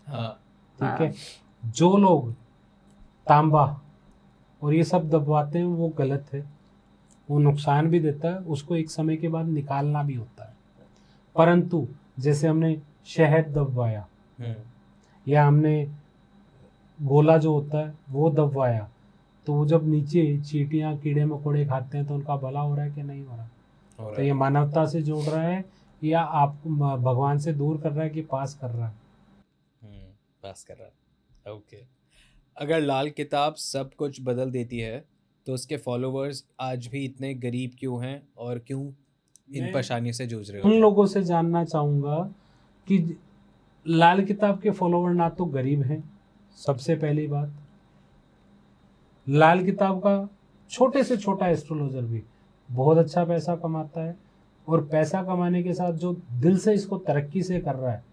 Speaker 1: हाँ
Speaker 2: ठीक है, जो लोग तांबा और ये सब दबवाते हैं वो गलत है, वो नुकसान भी देता है, उसको एक समय के बाद निकालना भी होता है। परंतु जैसे हमने शहद दबवाया या हमने गोला जो होता है वो दबवाया, तो वो जब नीचे चींटियां कीड़े मकोड़े खाते हैं तो उनका भला हो रहा है कि नहीं हो रहा? तो ये मानवता से जोड़ रहा है या आप भगवान से दूर कर रहा है कि पास कर रहा है?
Speaker 1: पास कर रहा है। ओके। अगर लाल किताब सब कुछ बदल देती है तो उसके फॉलोअर्स आज भी इतने गरीब क्यों हैं और क्यों इन
Speaker 2: मैं
Speaker 1: परेशानियों से जूझ रहे
Speaker 2: उन
Speaker 1: हो?
Speaker 2: लोगों से जानना चाहूँगा कि लाल किताब के फॉलोवर ना तो गरीब हैं, सबसे पहली बात। लाल किताब का छोटे से छोटा एस्ट्रोलॉजर भी बहुत अच्छा पैसा कमाता है, और पैसा कमाने के साथ जो दिल से इसको तरक्की से कर रहा है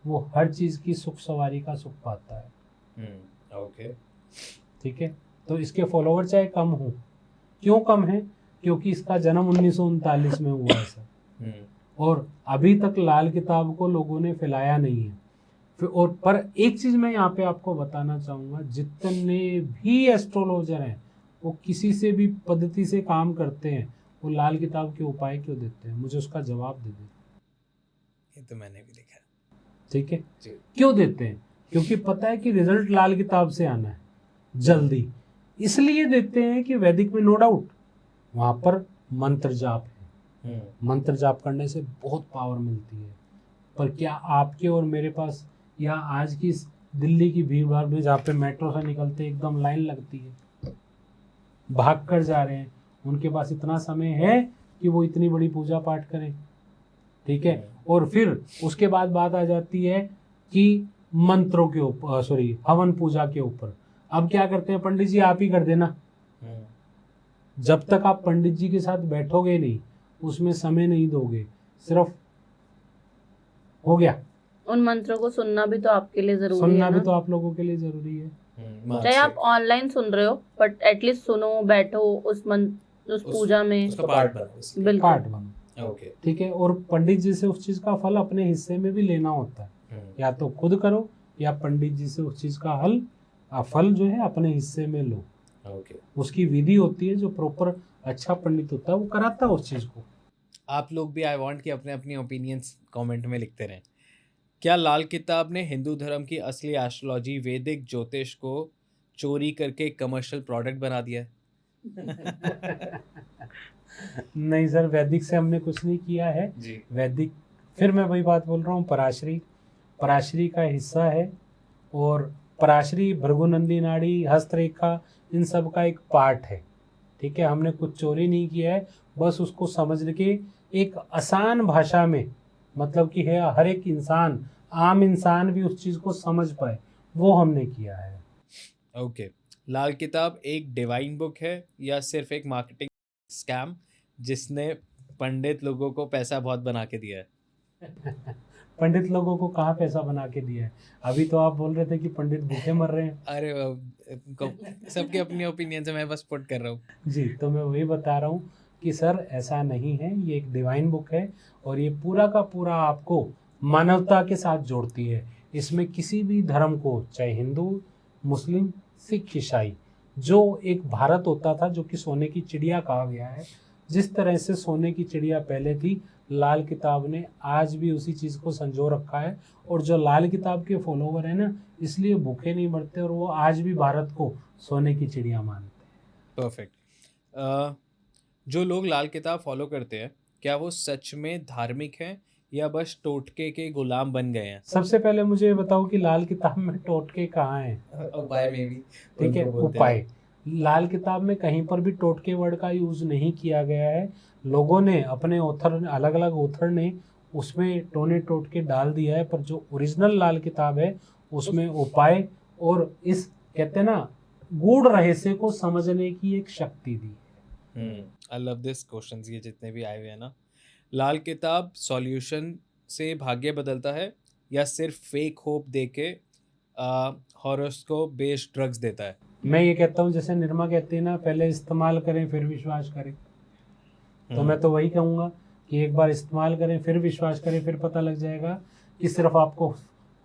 Speaker 2: वो हर चीज़ की सुख सवारी का सुख पाता है।
Speaker 1: ओके।
Speaker 2: ठीक है, तो इसके फॉलोवर चाहे कम हो, क्यों कम है? क्योंकि इसका जन्म 1939 में हुआ है सर, और अभी तक लाल किताब को लोगों ने फैलाया नहीं है। और पर एक चीज़ मैं यहाँ पे आपको बताना चाहूँगा, जितने भी एस्ट्रोलॉजर हैं वो किसी से भी पद्धति से काम करते हैं, वो लाल किताब के उपाय क्यों देते हैं? मुझे उसका जवाब दे दे।
Speaker 1: ये तो मैंने भी देखा।
Speaker 2: ठीक है,
Speaker 1: जी।
Speaker 2: क्यों देते हैं? क्योंकि पता है कि रिजल्ट लाल किताब से आना है जल्दी, इसलिए देते हैं कि वैदिक में नो डाउट वहाँ पर मंत्र जाप है, मंत्र जाप करने से बहुत पावर मिलती है। पर क्या आपके और मेरे पास या आज की इस दिल्ली की भीड़ भाड़ में जहाँ पे मेट्रो से निकलते एकदम लाइन लगती है, भाग कर जा रहे हैं, उनके पास इतना समय है कि वो इतनी बड़ी पूजा पाठ करें? ठीक है, और फिर उसके बाद बात आ जाती है कि मंत्रों के ऊपर, सॉरी, हवन पूजा के ऊपर। अब क्या करते हैं, पंडित जी आप ही कर देना। जब तक आप पंडित जी के साथ बैठोगे नहीं, उसमें समय नहीं दोगे, सिर्फ हो गया।
Speaker 3: उन मंत्रों को सुनना भी तो आपके लिए जरूरी
Speaker 2: सुनना
Speaker 3: है
Speaker 2: भी
Speaker 3: ना।
Speaker 2: तो आप लोगों के लिए जरूरी है।
Speaker 3: चाहे आप ऑनलाइन सुन रहे हो बट एटलीस्ट सुनो, बैठो उस पूजा में,
Speaker 1: उसका पार्ट बनो।
Speaker 3: बिल्कुल।
Speaker 2: पार्ट बनो,
Speaker 1: ओके।
Speaker 2: ठीक है। और पंडित जी से उस चीज का फल अपने हिस्से में भी लेना होता है, या तो खुद करो या पंडित जी से उस चीज का फल जो है अपने हिस्से में लो।
Speaker 1: ओके।
Speaker 2: उसकी विधि होती है, जो प्रॉपर अच्छा पंडित होता है वो कराता है उस चीज को।
Speaker 1: आप लोग भी आई वांट कि अपने अपनी ओपिनियंस कमेंट में लिखते रहें। क्या लाल किताब ने हिंदू धर्म की असली एस्ट्रोलॉजी वैदिक ज्योतिष को चोरी करके कमर्शियल प्रोडक्ट बना दिया है?
Speaker 2: नहीं सर, वैदिक से हमने कुछ नहीं किया है।
Speaker 1: जी।
Speaker 2: वैदिक, फिर मैं वही बात बोल रहा हूँ, पराशरी का हिस्सा है, और पराशरी, भृगुनंदी नाड़ी, हस्तरेखा, इन सब का एक पार्ट है, ठीक है। हमने कुछ चोरी नहीं किया है, बस उसको समझ के एक आसान भाषा में, मतलब कि है हर एक इंसान, आम इंसान भी उस चीज को समझ पाए, वो हमने किया है।
Speaker 1: ओके। लाल किताब एक डिवाइन बुक है या सिर्फ एक मार्केटिंग स्कैम जिसने पंडित लोगों को पैसा बहुत बना के दिया है?
Speaker 2: पंडित लोगों को कहाँ पैसा बना के दिया है? अभी तो आप बोल रहे थे कि पंडित भूखे मर रहे हैं।
Speaker 1: अरे सबके अपनी ओपिनियन है, मैं बस पुट कर रहा हूँ।
Speaker 2: जी, तो मैं वही बता रहा हूँ कि सर ऐसा नहीं है, ये एक डिवाइन बुक है और ये पूरा का पूरा आपको मानवता के साथ जोड़ती है। इसमें किसी भी धर्म को, चाहे हिंदू, मुस्लिम, सिख, ईसाई, जो एक भारत होता था जो कि सोने की चिड़िया कहा गया है, जिस तरह से सोने की चिड़िया पहले थी, लाल किताब ने आज भी उसी चीज़ को संजो रखा है। और जो लाल किताब के फॉलोवर है ना, इसलिए भूखे नहीं मरते और वो आज भी भारत को सोने की चिड़िया मानते हैं।
Speaker 1: परफेक्ट। जो लोग लाल किताब फॉलो करते हैं, क्या वो सच में धार्मिक हैं या बस टोटके के गुलाम बन गए हैं?
Speaker 2: सबसे पहले मुझे ये बताओ कि लाल किताब में टोटके कहाँ हैं?
Speaker 1: उपाय में भी,
Speaker 2: ठीक है, उपाय। लाल किताब में कहीं पर भी टोटके वर्ड का यूज नहीं किया गया है। लोगों ने अपने ऑथर, अलग अलग ऑथर ने उसमें टोने टोटके डाल दिया है, पर जो ओरिजिनल लाल किताब है उसमें उपाय और इस, कहते हैं ना, गूढ़ रहस्य को समझने की एक शक्ति दी है।
Speaker 1: आई लव दिस क्वेश्चंस, ये जितने भी आए हुए हैं ना। लाल किताब सॉल्यूशन से भाग्य बदलता है या सिर्फ फेक होप देके हॉरोस्कोप बेस्ड ड्रग्स देता है?
Speaker 2: मैं ये कहता हूँ, जैसे निर्मा कहती है ना, पहले इस्तेमाल करें फिर विश्वास करें, तो मैं तो वही कहूँगा कि एक बार इस्तेमाल करें फिर विश्वास करें, फिर पता लग जाएगा कि सिर्फ आपको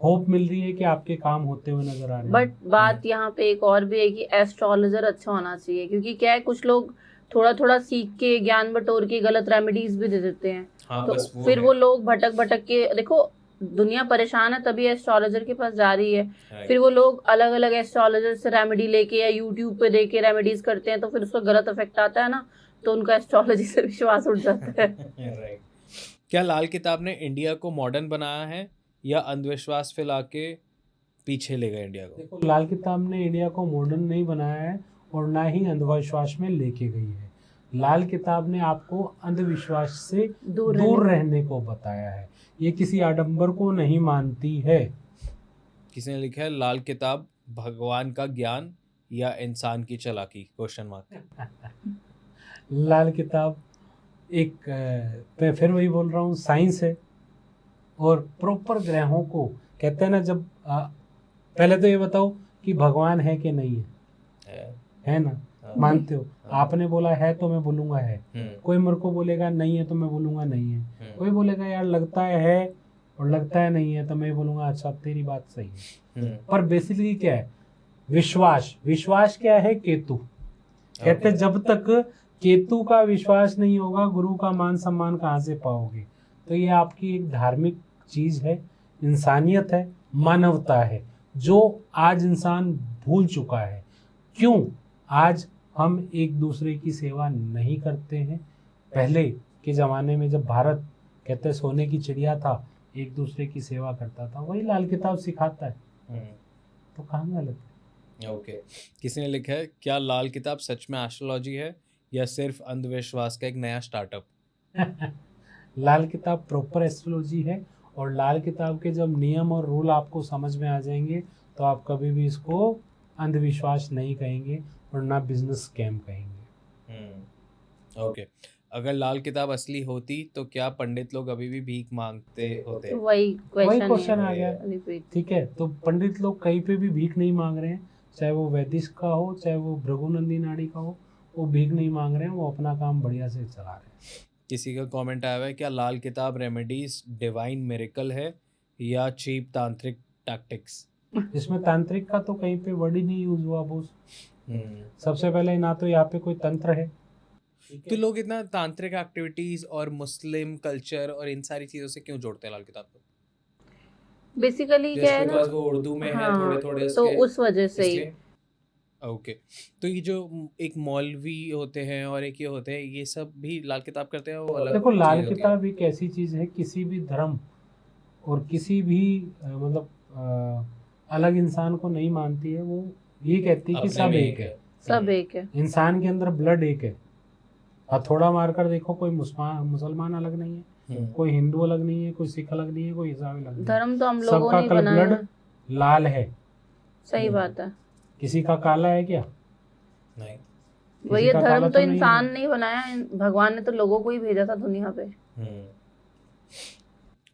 Speaker 2: होप मिल रही है कि आपके काम होते हुए नजर आ रहे हैं।
Speaker 3: बट बात यहाँ पे एक और भी है कि एस्ट्रोलॉजर अच्छा होना चाहिए, क्योंकि क्या है, कुछ लोग थोड़ा थोड़ा सीख के, ज्ञान बटोर के गलत रेमेडीज भी दे देते हैं।
Speaker 1: हाँ,
Speaker 3: तो
Speaker 1: बस
Speaker 3: फिर
Speaker 1: है।
Speaker 3: वो लोग भटक भटक के, देखो दुनिया परेशान है तभी एस्ट्रोलॉजर के पास जा रही है।
Speaker 1: Right.
Speaker 3: फिर वो लोग अलग अलग एस्ट्रोलॉजर से रेमेडी लेके या यूट्यूब पे देख के रेमेडीज करते हैं, तो फिर उसका गलत इफेक्ट आता है ना, तो उनका एस्ट्रोलॉजी से विश्वास उठ जाता है।
Speaker 1: Right. क्या लाल किताब ने इंडिया को मॉडर्न बनाया है या अंधविश्वास फैला के पीछे ले गए इंडिया को?
Speaker 2: देखो, लाल किताब ने इंडिया को मॉडर्न नहीं बनाया है और ना ही अंधविश्वास में लेके गई है। लाल किताब ने आपको अंधविश्वास से दूर रहने को बताया है। ये किसी आडंबर को नहीं मानती है।
Speaker 1: किसी ने लिखा है लाल किताब भगवान का ज्ञान या इंसान की चालाकी? Question mark.
Speaker 2: लाल किताब एक, मैं फिर वही बोल रहा हूँ, साइंस है और प्रॉपर ग्रहों को, कहते हैं ना, जब पहले तो ये बताओ कि भगवान है कि नहीं है ना? मानते हो? आपने बोला है तो मैं बोलूंगा है। कोई मेरे को बोलेगा नहीं है तो मैं बोलूंगा नहीं है। कोई बोलेगा यार लगता है और लगता है नहीं है, तो मैं बोलूंगा अच्छा तेरी बात सही है। पर बेसिकली क्या है? विश्वास क्या है? केतु। कहते जब तक केतु का विश्वास नहीं होगा, गुरु का मान सम्मान कहाँ से पाओगे? तो ये आपकी एक धार्मिक चीज है, इंसानियत है, मानवता है, जो आज इंसान भूल चुका है। क्यों आज हम एक दूसरे की सेवा नहीं करते हैं? पहले के ज़माने में जब भारत, कहते सोने की चिड़िया था, एक दूसरे की सेवा करता था, वही लाल किताब सिखाता है। तो कहाँ गलत है?
Speaker 1: ओके। किसी ने लिखा है क्या लाल किताब सच में एस्ट्रोलॉजी है या सिर्फ अंधविश्वास का एक नया स्टार्टअप?
Speaker 2: लाल किताब प्रॉपर एस्ट्रोलॉजी है और लाल किताब के जब नियम और रूल आपको समझ में आ जाएंगे तो आप कभी भी इसको अंधविश्वास नहीं कहेंगे और ना बिजनेस स्कैम कहेंगे।
Speaker 1: ओके। अगर लाल किताब असली होती तो क्या पंडित लोग अभी भी भीख मांगते होते?
Speaker 3: वही
Speaker 2: वही
Speaker 3: क्वेश्चन
Speaker 2: क्वेश्चन आ
Speaker 3: है
Speaker 2: गया।
Speaker 3: रिपीट।
Speaker 2: ठीक है, तो पंडित लोग कहीं पे भी भीख नहीं मांग रहे हैं, चाहे वो वैदिश का हो चाहे वो भृगुनंदी नाड़ी का हो, वो भीख नहीं मांग रहे हैं, वो अपना काम बढ़िया से चला रहे हैं।
Speaker 1: किसी का कमेंट आया हुआ है, क्या लाल किताब रेमेडीज डिवाइन मिरेकल है या चीप तांत्रिक टैक्टिक्स?
Speaker 2: इसमें तांत्रिक का तो कहीं पे वर्ड ही नहीं यूज हुआ बोस। सबसे पहले ना तो यहाँ पे कोई तंत्र है,
Speaker 1: तो लोग इतना तांत्रिक एक्टिविटीज और मुस्लिम कल्चर और इन सारी चीजों से क्यों जोड़ते हैं लाल किताब को?
Speaker 3: बेसिकली क्या है
Speaker 1: जस्ट
Speaker 3: ना,
Speaker 1: बिकॉज वो उर्दू में है,
Speaker 3: हाँ,
Speaker 1: थोड़े थोड़े
Speaker 3: तो
Speaker 1: उसके
Speaker 3: उस वजह से ही
Speaker 1: इसलिए। ओके, तो ये जो एक मौलवी होते हैं और एक ये होते हैं, ये सब भी लाल किताब करते हैं, वो अलग
Speaker 2: देखो लाल
Speaker 1: चीज़ होती है?
Speaker 2: किताब एक ऐसी चीज है, किसी भी धर्म और किसी भी अलग इंसान को नहीं मानती है, वो ये कहती है कि
Speaker 1: अपने
Speaker 2: सब
Speaker 1: में
Speaker 2: एक है,
Speaker 3: सब एक है।
Speaker 2: इंसान के अंदर ब्लड एक है। हथौड़ा मारकर देखो, कोई मुसलमान अलग नहीं है, कोई हिंदू अलग नहीं है, कोई सिख अलग नहीं है, कोई ईसाई अलग नहीं है,
Speaker 3: धर्म तो हम लोगों
Speaker 2: सबका
Speaker 3: ने
Speaker 2: कल
Speaker 3: बनाया
Speaker 2: ब्लड
Speaker 3: है।
Speaker 2: लाल है।
Speaker 3: सही बात है।
Speaker 2: किसी का काला है क्या?
Speaker 1: नहीं।
Speaker 3: वही
Speaker 2: किसी का काला
Speaker 3: धर्म तो
Speaker 2: नहीं है।
Speaker 3: इंसान नहीं बनाया, भगवान ने तो लोगों को ही भेजा था दुनिया पे।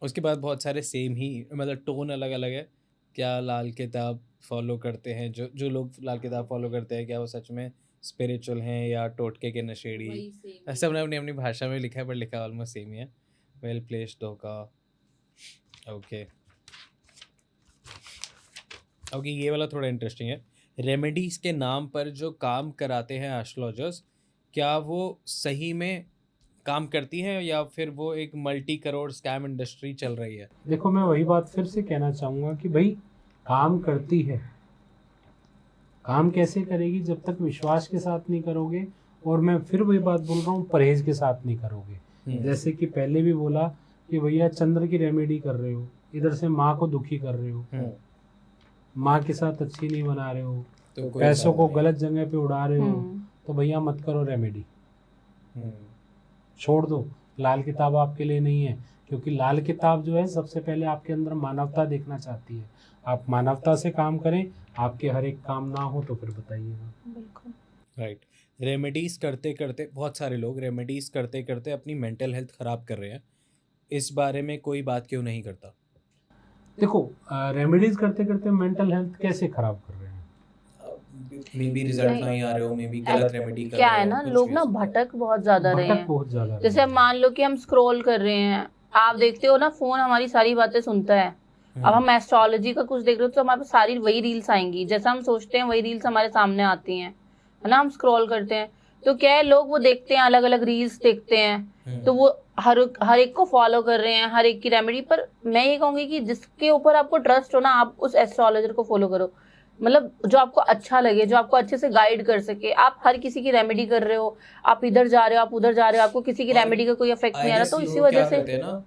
Speaker 1: उसके बाद बहुत सारे सेम ही, मतलब टोन अलग अलग है। क्या लाल किताब फॉलो करते हैं जो लोग लाल किताब फॉलो करते हैं, क्या वो सच में स्पिरिचुअल हैं या टोटके के नशेड़ी? ऐसा हमने अपनी अपनी भाषा में लिखा है, पर लिखा ऑलमोस्ट सेम ही है। वेल प्लेस्ड धोखा। ओके ओके, ये वाला थोड़ा इंटरेस्टिंग है। रेमेडीज के नाम पर जो काम कराते हैं एस्ट्रोलॉजर्स, क्या वो सही में काम करती हैं या फिर वो एक मल्टी करोड़ स्कैम इंडस्ट्री चल रही है?
Speaker 2: देखो मैं वही बात फिर से कहना चाहूँगा कि भाई काम करती है। काम कैसे करेगी? जब तक विश्वास के साथ नहीं करोगे, और मैं फिर वही बात बोल रहा हूँ, परहेज के साथ नहीं करोगे। जैसे कि पहले भी बोला कि भैया चंद्र की रेमेडी कर रहे हो, इधर से माँ को दुखी कर रहे हो, माँ के साथ अच्छी नहीं बना रहे हो,
Speaker 1: तो कोई
Speaker 2: पैसों को
Speaker 1: फायदा
Speaker 2: गलत जगह पे उड़ा रहे हो, तो भैया मत करो रेमेडी,
Speaker 1: नहीं।
Speaker 2: छोड़ दो। लाल किताब आपके लिए नहीं है, क्योंकि लाल किताब जो है सबसे पहले आपके अंदर मानवता देखना चाहती है। आप मानवता से काम करें, आपके हर एक काम ना हो तो फिर बताइएगा।
Speaker 3: बिल्कुल
Speaker 1: राइट। रेमेडीज करते करते बहुत सारे लोग रेमेडीज करते करते अपनी मेंटल हेल्थ खराब कर रहे हैं, इस बारे में कोई बात क्यों नहीं करता?
Speaker 2: देखो रेमेडीज करते करते मेंटल हेल्थ कैसे खराब कर रहे हैं?
Speaker 1: मे बी रिजल्ट
Speaker 3: नहीं,
Speaker 1: नहीं आ रहे हो, मे बी गलत रेमेडी कर
Speaker 3: क्या
Speaker 1: रहे
Speaker 3: है
Speaker 1: हो,
Speaker 3: ना,
Speaker 1: कुछ
Speaker 3: लोग
Speaker 1: भी
Speaker 3: ना
Speaker 1: हो सकता है।
Speaker 3: भटक बहुत ज्यादा रहे
Speaker 2: भटक
Speaker 3: हैं।
Speaker 2: बहुत ज्यादा
Speaker 3: जैसे अब
Speaker 2: रहे
Speaker 3: मान लो कि हम स्क्रॉल कर रहे हैं, आप देखते हो ना फोन हमारी सारी बातें सुनता है। अब हम एस्ट्रोलॉजी का कुछ देख रहे हो तो हमारे पास सारी वही रील्स आएंगी, जैसा हम सोचते हैं वही रील्स हमारे सामने आती हैं, है ना। हम स्क्रॉल करते हैं तो क्या है, लोग वो देखते हैं, अलग अलग रील्स देखते हैं, तो वो हर एक को फॉलो कर रहे हैं, हर एक की रेमेडी। पर मैं ये कहूंगी कि जिसके ऊपर आपको ट्रस्ट हो ना, आप उस एस्ट्रोलॉजर को फॉलो करो, मतलब जो आपको अच्छा लगे, जो आपको अच्छे से गाइड कर सके। आप हर किसी की रेमेडी कर रहे हो, आप इधर जा रहे हो, आप उधर जा रहे हो, आपको किसी की
Speaker 1: और
Speaker 3: रेमेडी का कोई इफेक्ट नहीं आ
Speaker 1: I
Speaker 3: रहा,
Speaker 1: guess
Speaker 3: तो इसी
Speaker 1: लोग क्या
Speaker 3: वजह से
Speaker 1: करते हैं ना,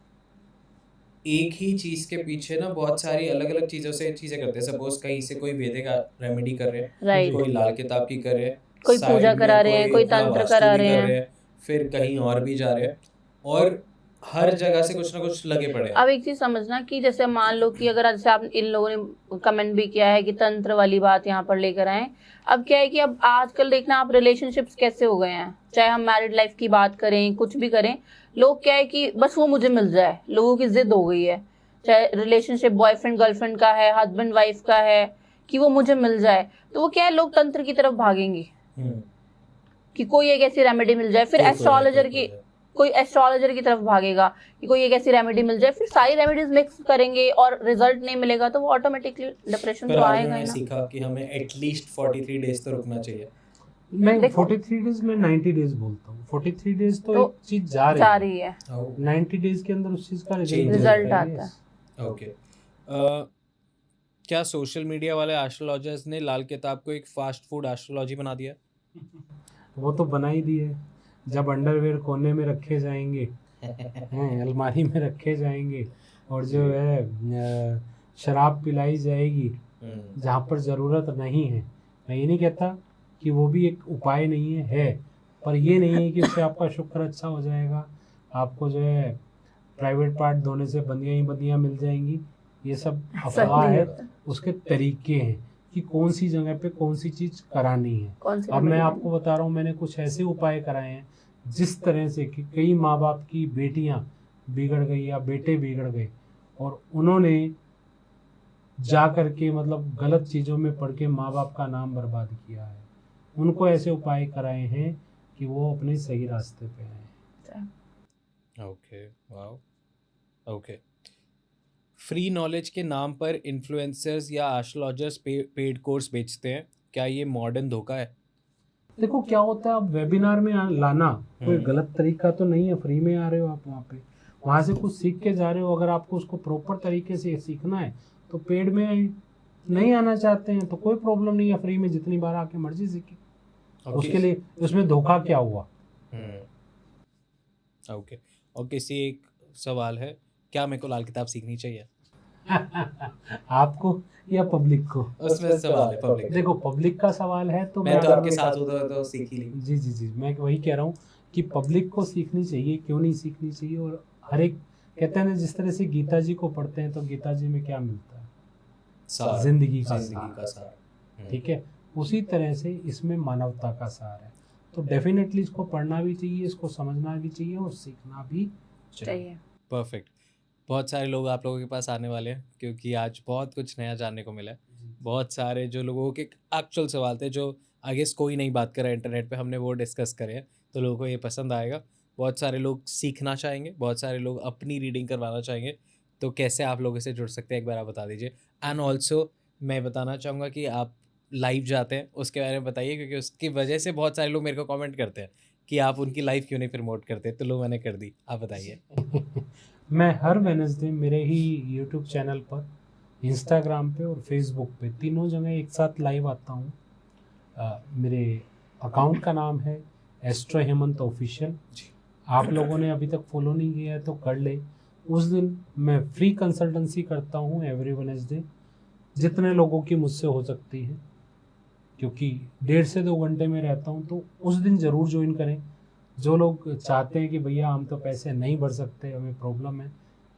Speaker 1: एक ही चीज के पीछे ना बहुत सारी अलग अलग चीजों से चीजें करते हैं। सपोज कहीं से कोई वैदिक रेमेडी कर रहे हैं,
Speaker 3: राइट,
Speaker 1: कोई लाल किताब की कर रहे हैं,
Speaker 3: कोई
Speaker 1: साइड
Speaker 3: पूजा
Speaker 1: में
Speaker 3: करा रहे हैं, कोई तंत्र
Speaker 1: वास्तु
Speaker 3: करा
Speaker 1: भी
Speaker 3: रहे
Speaker 1: कर
Speaker 3: हैं।
Speaker 1: फिर कहीं और भी जा रहे हैं, और हर जगह से कुछ ना कुछ लगे पड़े हैं।
Speaker 3: अब एक चीज समझना कि जैसे मान लो कि अगर जैसे आप इन लोगों ने कमेंट भी किया है कि तंत्र वाली बात यहाँ पर लेकर आए, अब क्या है कि अब आजकल देखना आप रिलेशनशिप्स कैसे हो गए हैं, चाहे हम मैरिड लाइफ की बात करें, कुछ भी करें, लोग क्या है कि बस वो मुझे मिल जाए, लोगों की जिद हो गई है। चाहे रिलेशनशिप बॉयफ्रेंड गर्लफ्रेंड का है, हस्बैंड वाइफ का है, कि वो मुझे मिल जाए, तो वो क्या है, लोग तंत्र की तरफ भागेंगे कि कोई एक ऐसी रेमेडी मिल जाए। फिर कोई एस्ट्रोलॉजर की तरफ भागेगा कि कोई एक ऐसी रेमेडी मिल जाए, फिर सारी रेमेडीज मिक्स करेंगे और रिजल्ट नहीं मिलेगा, तो वो ऑटोमेटिकली डिप्रेशन तो आएगा ही ना।
Speaker 1: सीखा कि हमें एटलीस्ट 43 डेज तो रुकना चाहिए।
Speaker 2: मैं
Speaker 3: देखो,
Speaker 2: 43 डेज में 90 डेज बोलता हूँ। 43 डेज तो एक चीज जा
Speaker 3: जा
Speaker 2: रही
Speaker 3: रही है,
Speaker 2: 90 डेज के अंदर उस चीज का
Speaker 3: रिजल्ट आता है।
Speaker 1: ओके, क्या सोशल मीडिया वाले एस्ट्रोलॉजर्स ने लाल किताब को एक फास्ट फूड एस्ट्रोलॉजी बना दिया?
Speaker 2: वो तो बना ही दी है। जब अंडरवेयर कोने में रखे जाएंगे, हैं अलमारी में रखे जाएंगे, और जो है शराब पिलाई जाएगी जहाँ पर ज़रूरत नहीं है। मैं ये नहीं कहता कि वो भी एक उपाय नहीं है, पर ये नहीं है कि उससे आपका शुक्र अच्छा हो जाएगा, आपको जो है प्राइवेट पार्ट धोने से बंदियाँ ही बंदियाँ मिल जाएंगी। ये सब अफवाह है। उसके तरीके हैं कि कौन सी जगह पे कौन सी चीज़ करानी है।
Speaker 3: कौन सी
Speaker 2: अब मैं
Speaker 3: remedy?
Speaker 2: आपको बता रहा हूँ, मैंने कुछ ऐसे उपाय कराए हैं जिस तरह से कि कई माँ बाप की बेटियां बिगड़ गई या बेटे बिगड़ गए और उन्होंने जा करके मतलब गलत चीज़ों में पढ़ के माँ बाप का नाम बर्बाद किया है, उनको ऐसे उपाय कराए हैं कि वो अपने सही रास्ते पे आए।
Speaker 1: Okay, wow, okay. Free knowledge के नाम पर इन्फ्लुएंसर्स या एस्ट्रोलॉजर्स पेड कोर्स बेचते हैं, क्या ये मॉडर्न धोखा है?
Speaker 2: देखो क्या होता है, अब वेबिनार में लाना कोई गलत तरीका तो नहीं है, फ्री में आ रहे हो आप वहाँ पे, वहाँ से कुछ सीख के जा रहे हो। अगर आपको उसको प्रॉपर तरीके से सीखना है तो पेड में नहीं आना चाहते हैं तो कोई प्रॉब्लम नहीं है, फ्री में जितनी बार आके मर्जी सीखे। उसके लिए उसमें धोखा क्या हुआ?
Speaker 1: ओके। और किसी एक सवाल है, क्या मेरे को लाल किताब सीखनी चाहिए?
Speaker 2: आपको या पब्लिक को?
Speaker 1: उसमें सवाल है पब्लिक।
Speaker 2: देखो पब्लिक का सवाल है तो
Speaker 1: मैं तो आपके साथ होता तो सीख ही ली।
Speaker 2: जी जी जी, मैं वही कह रहा हूँ कि पब्लिक को सीखनी चाहिए, क्यों नहीं सीखनी चाहिए। और हर एक कहते हैं ना, जिस तरह से गीता जी को पढ़ते हैं तो गीता जी में क्या मिलता है?
Speaker 1: सार,
Speaker 2: जिंदगी का
Speaker 1: सार।
Speaker 2: ठीक है, उसी तरह से इसमें मानवता का सार है। तो डेफिनेटली इसको पढ़ना भी चाहिए, इसको समझना भी चाहिए और सीखना भी चाहिए।
Speaker 1: परफेक्ट। बहुत सारे लोग आप लोगों के पास आने वाले हैं क्योंकि आज बहुत कुछ नया जानने को मिला है। बहुत सारे जो लोगों के एक्चुअल सवाल थे जो आई गेस कोई नहीं बात कर रहा है इंटरनेट पे, हमने वो डिस्कस करे हैं, तो लोगों को ये पसंद आएगा। बहुत सारे लोग सीखना चाहेंगे, बहुत सारे लोग अपनी रीडिंग करवाना चाहेंगे। तो कैसे आप लोगों से जुड़ सकते हैं एक बार आप बता दीजिए। एंड ऑल्सो मैं बताना चाहूँगा कि आप लाइव जाते हैं उसके बारे में बताइए, क्योंकि उसकी वजह से बहुत सारे लोग मेरे को कमेंट करते हैं कि आप उनकी लाइव क्यों नहीं प्रमोट करते, तो लो मैंने कर दी, आप बताइए।
Speaker 2: मैं हर वेडनेसडे मेरे ही यूट्यूब चैनल पर, इंस्टाग्राम पे और फेसबुक पे, तीनों जगह एक साथ लाइव आता हूँ। मेरे अकाउंट का नाम है एस्ट्रो हेमंत ऑफिशियल। आप लोगों ने अभी तक फॉलो नहीं किया है तो कर ले। उस दिन मैं फ्री कंसल्टेंसी करता हूँ एवरी वेडनेसडे, जितने लोगों की मुझसे हो सकती है, क्योंकि 1.5 से 2 घंटे में रहता हूँ। तो उस दिन ज़रूर ज्वाइन करें। जो लोग चाहते हैं कि भैया हम तो पैसे नहीं भर सकते, हमें प्रॉब्लम है,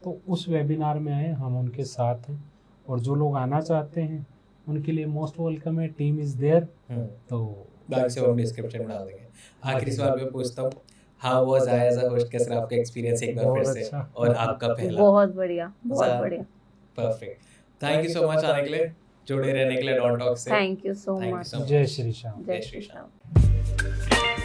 Speaker 2: तो उस वेबिनार में आए, हम उनके साथ हैं। और जो लोग आना चाहते हैं उनके लिए मोस्ट वेलकम है, टीम इज़ देयर। तो
Speaker 1: बैक से हम डिस्क्रिप्शन में डाल देंगे। आखिरी सवाल मैं पूछता हूँ, how was I as a host? कैसा रहा आपका एक्सपीरियंस एक बार फिर से?
Speaker 2: अच्छा।
Speaker 1: और आपका पहला?
Speaker 3: बहुत बढ़िया, बहुत बढ़िया।
Speaker 1: Perfect. Thank you so much आने के लिए, जुड़े रहने के लिए डॉन टॉक से।
Speaker 3: Thank you so
Speaker 1: Thank you
Speaker 3: much.
Speaker 1: so much.
Speaker 2: जय श्री श्याम।
Speaker 3: जय श्री राम।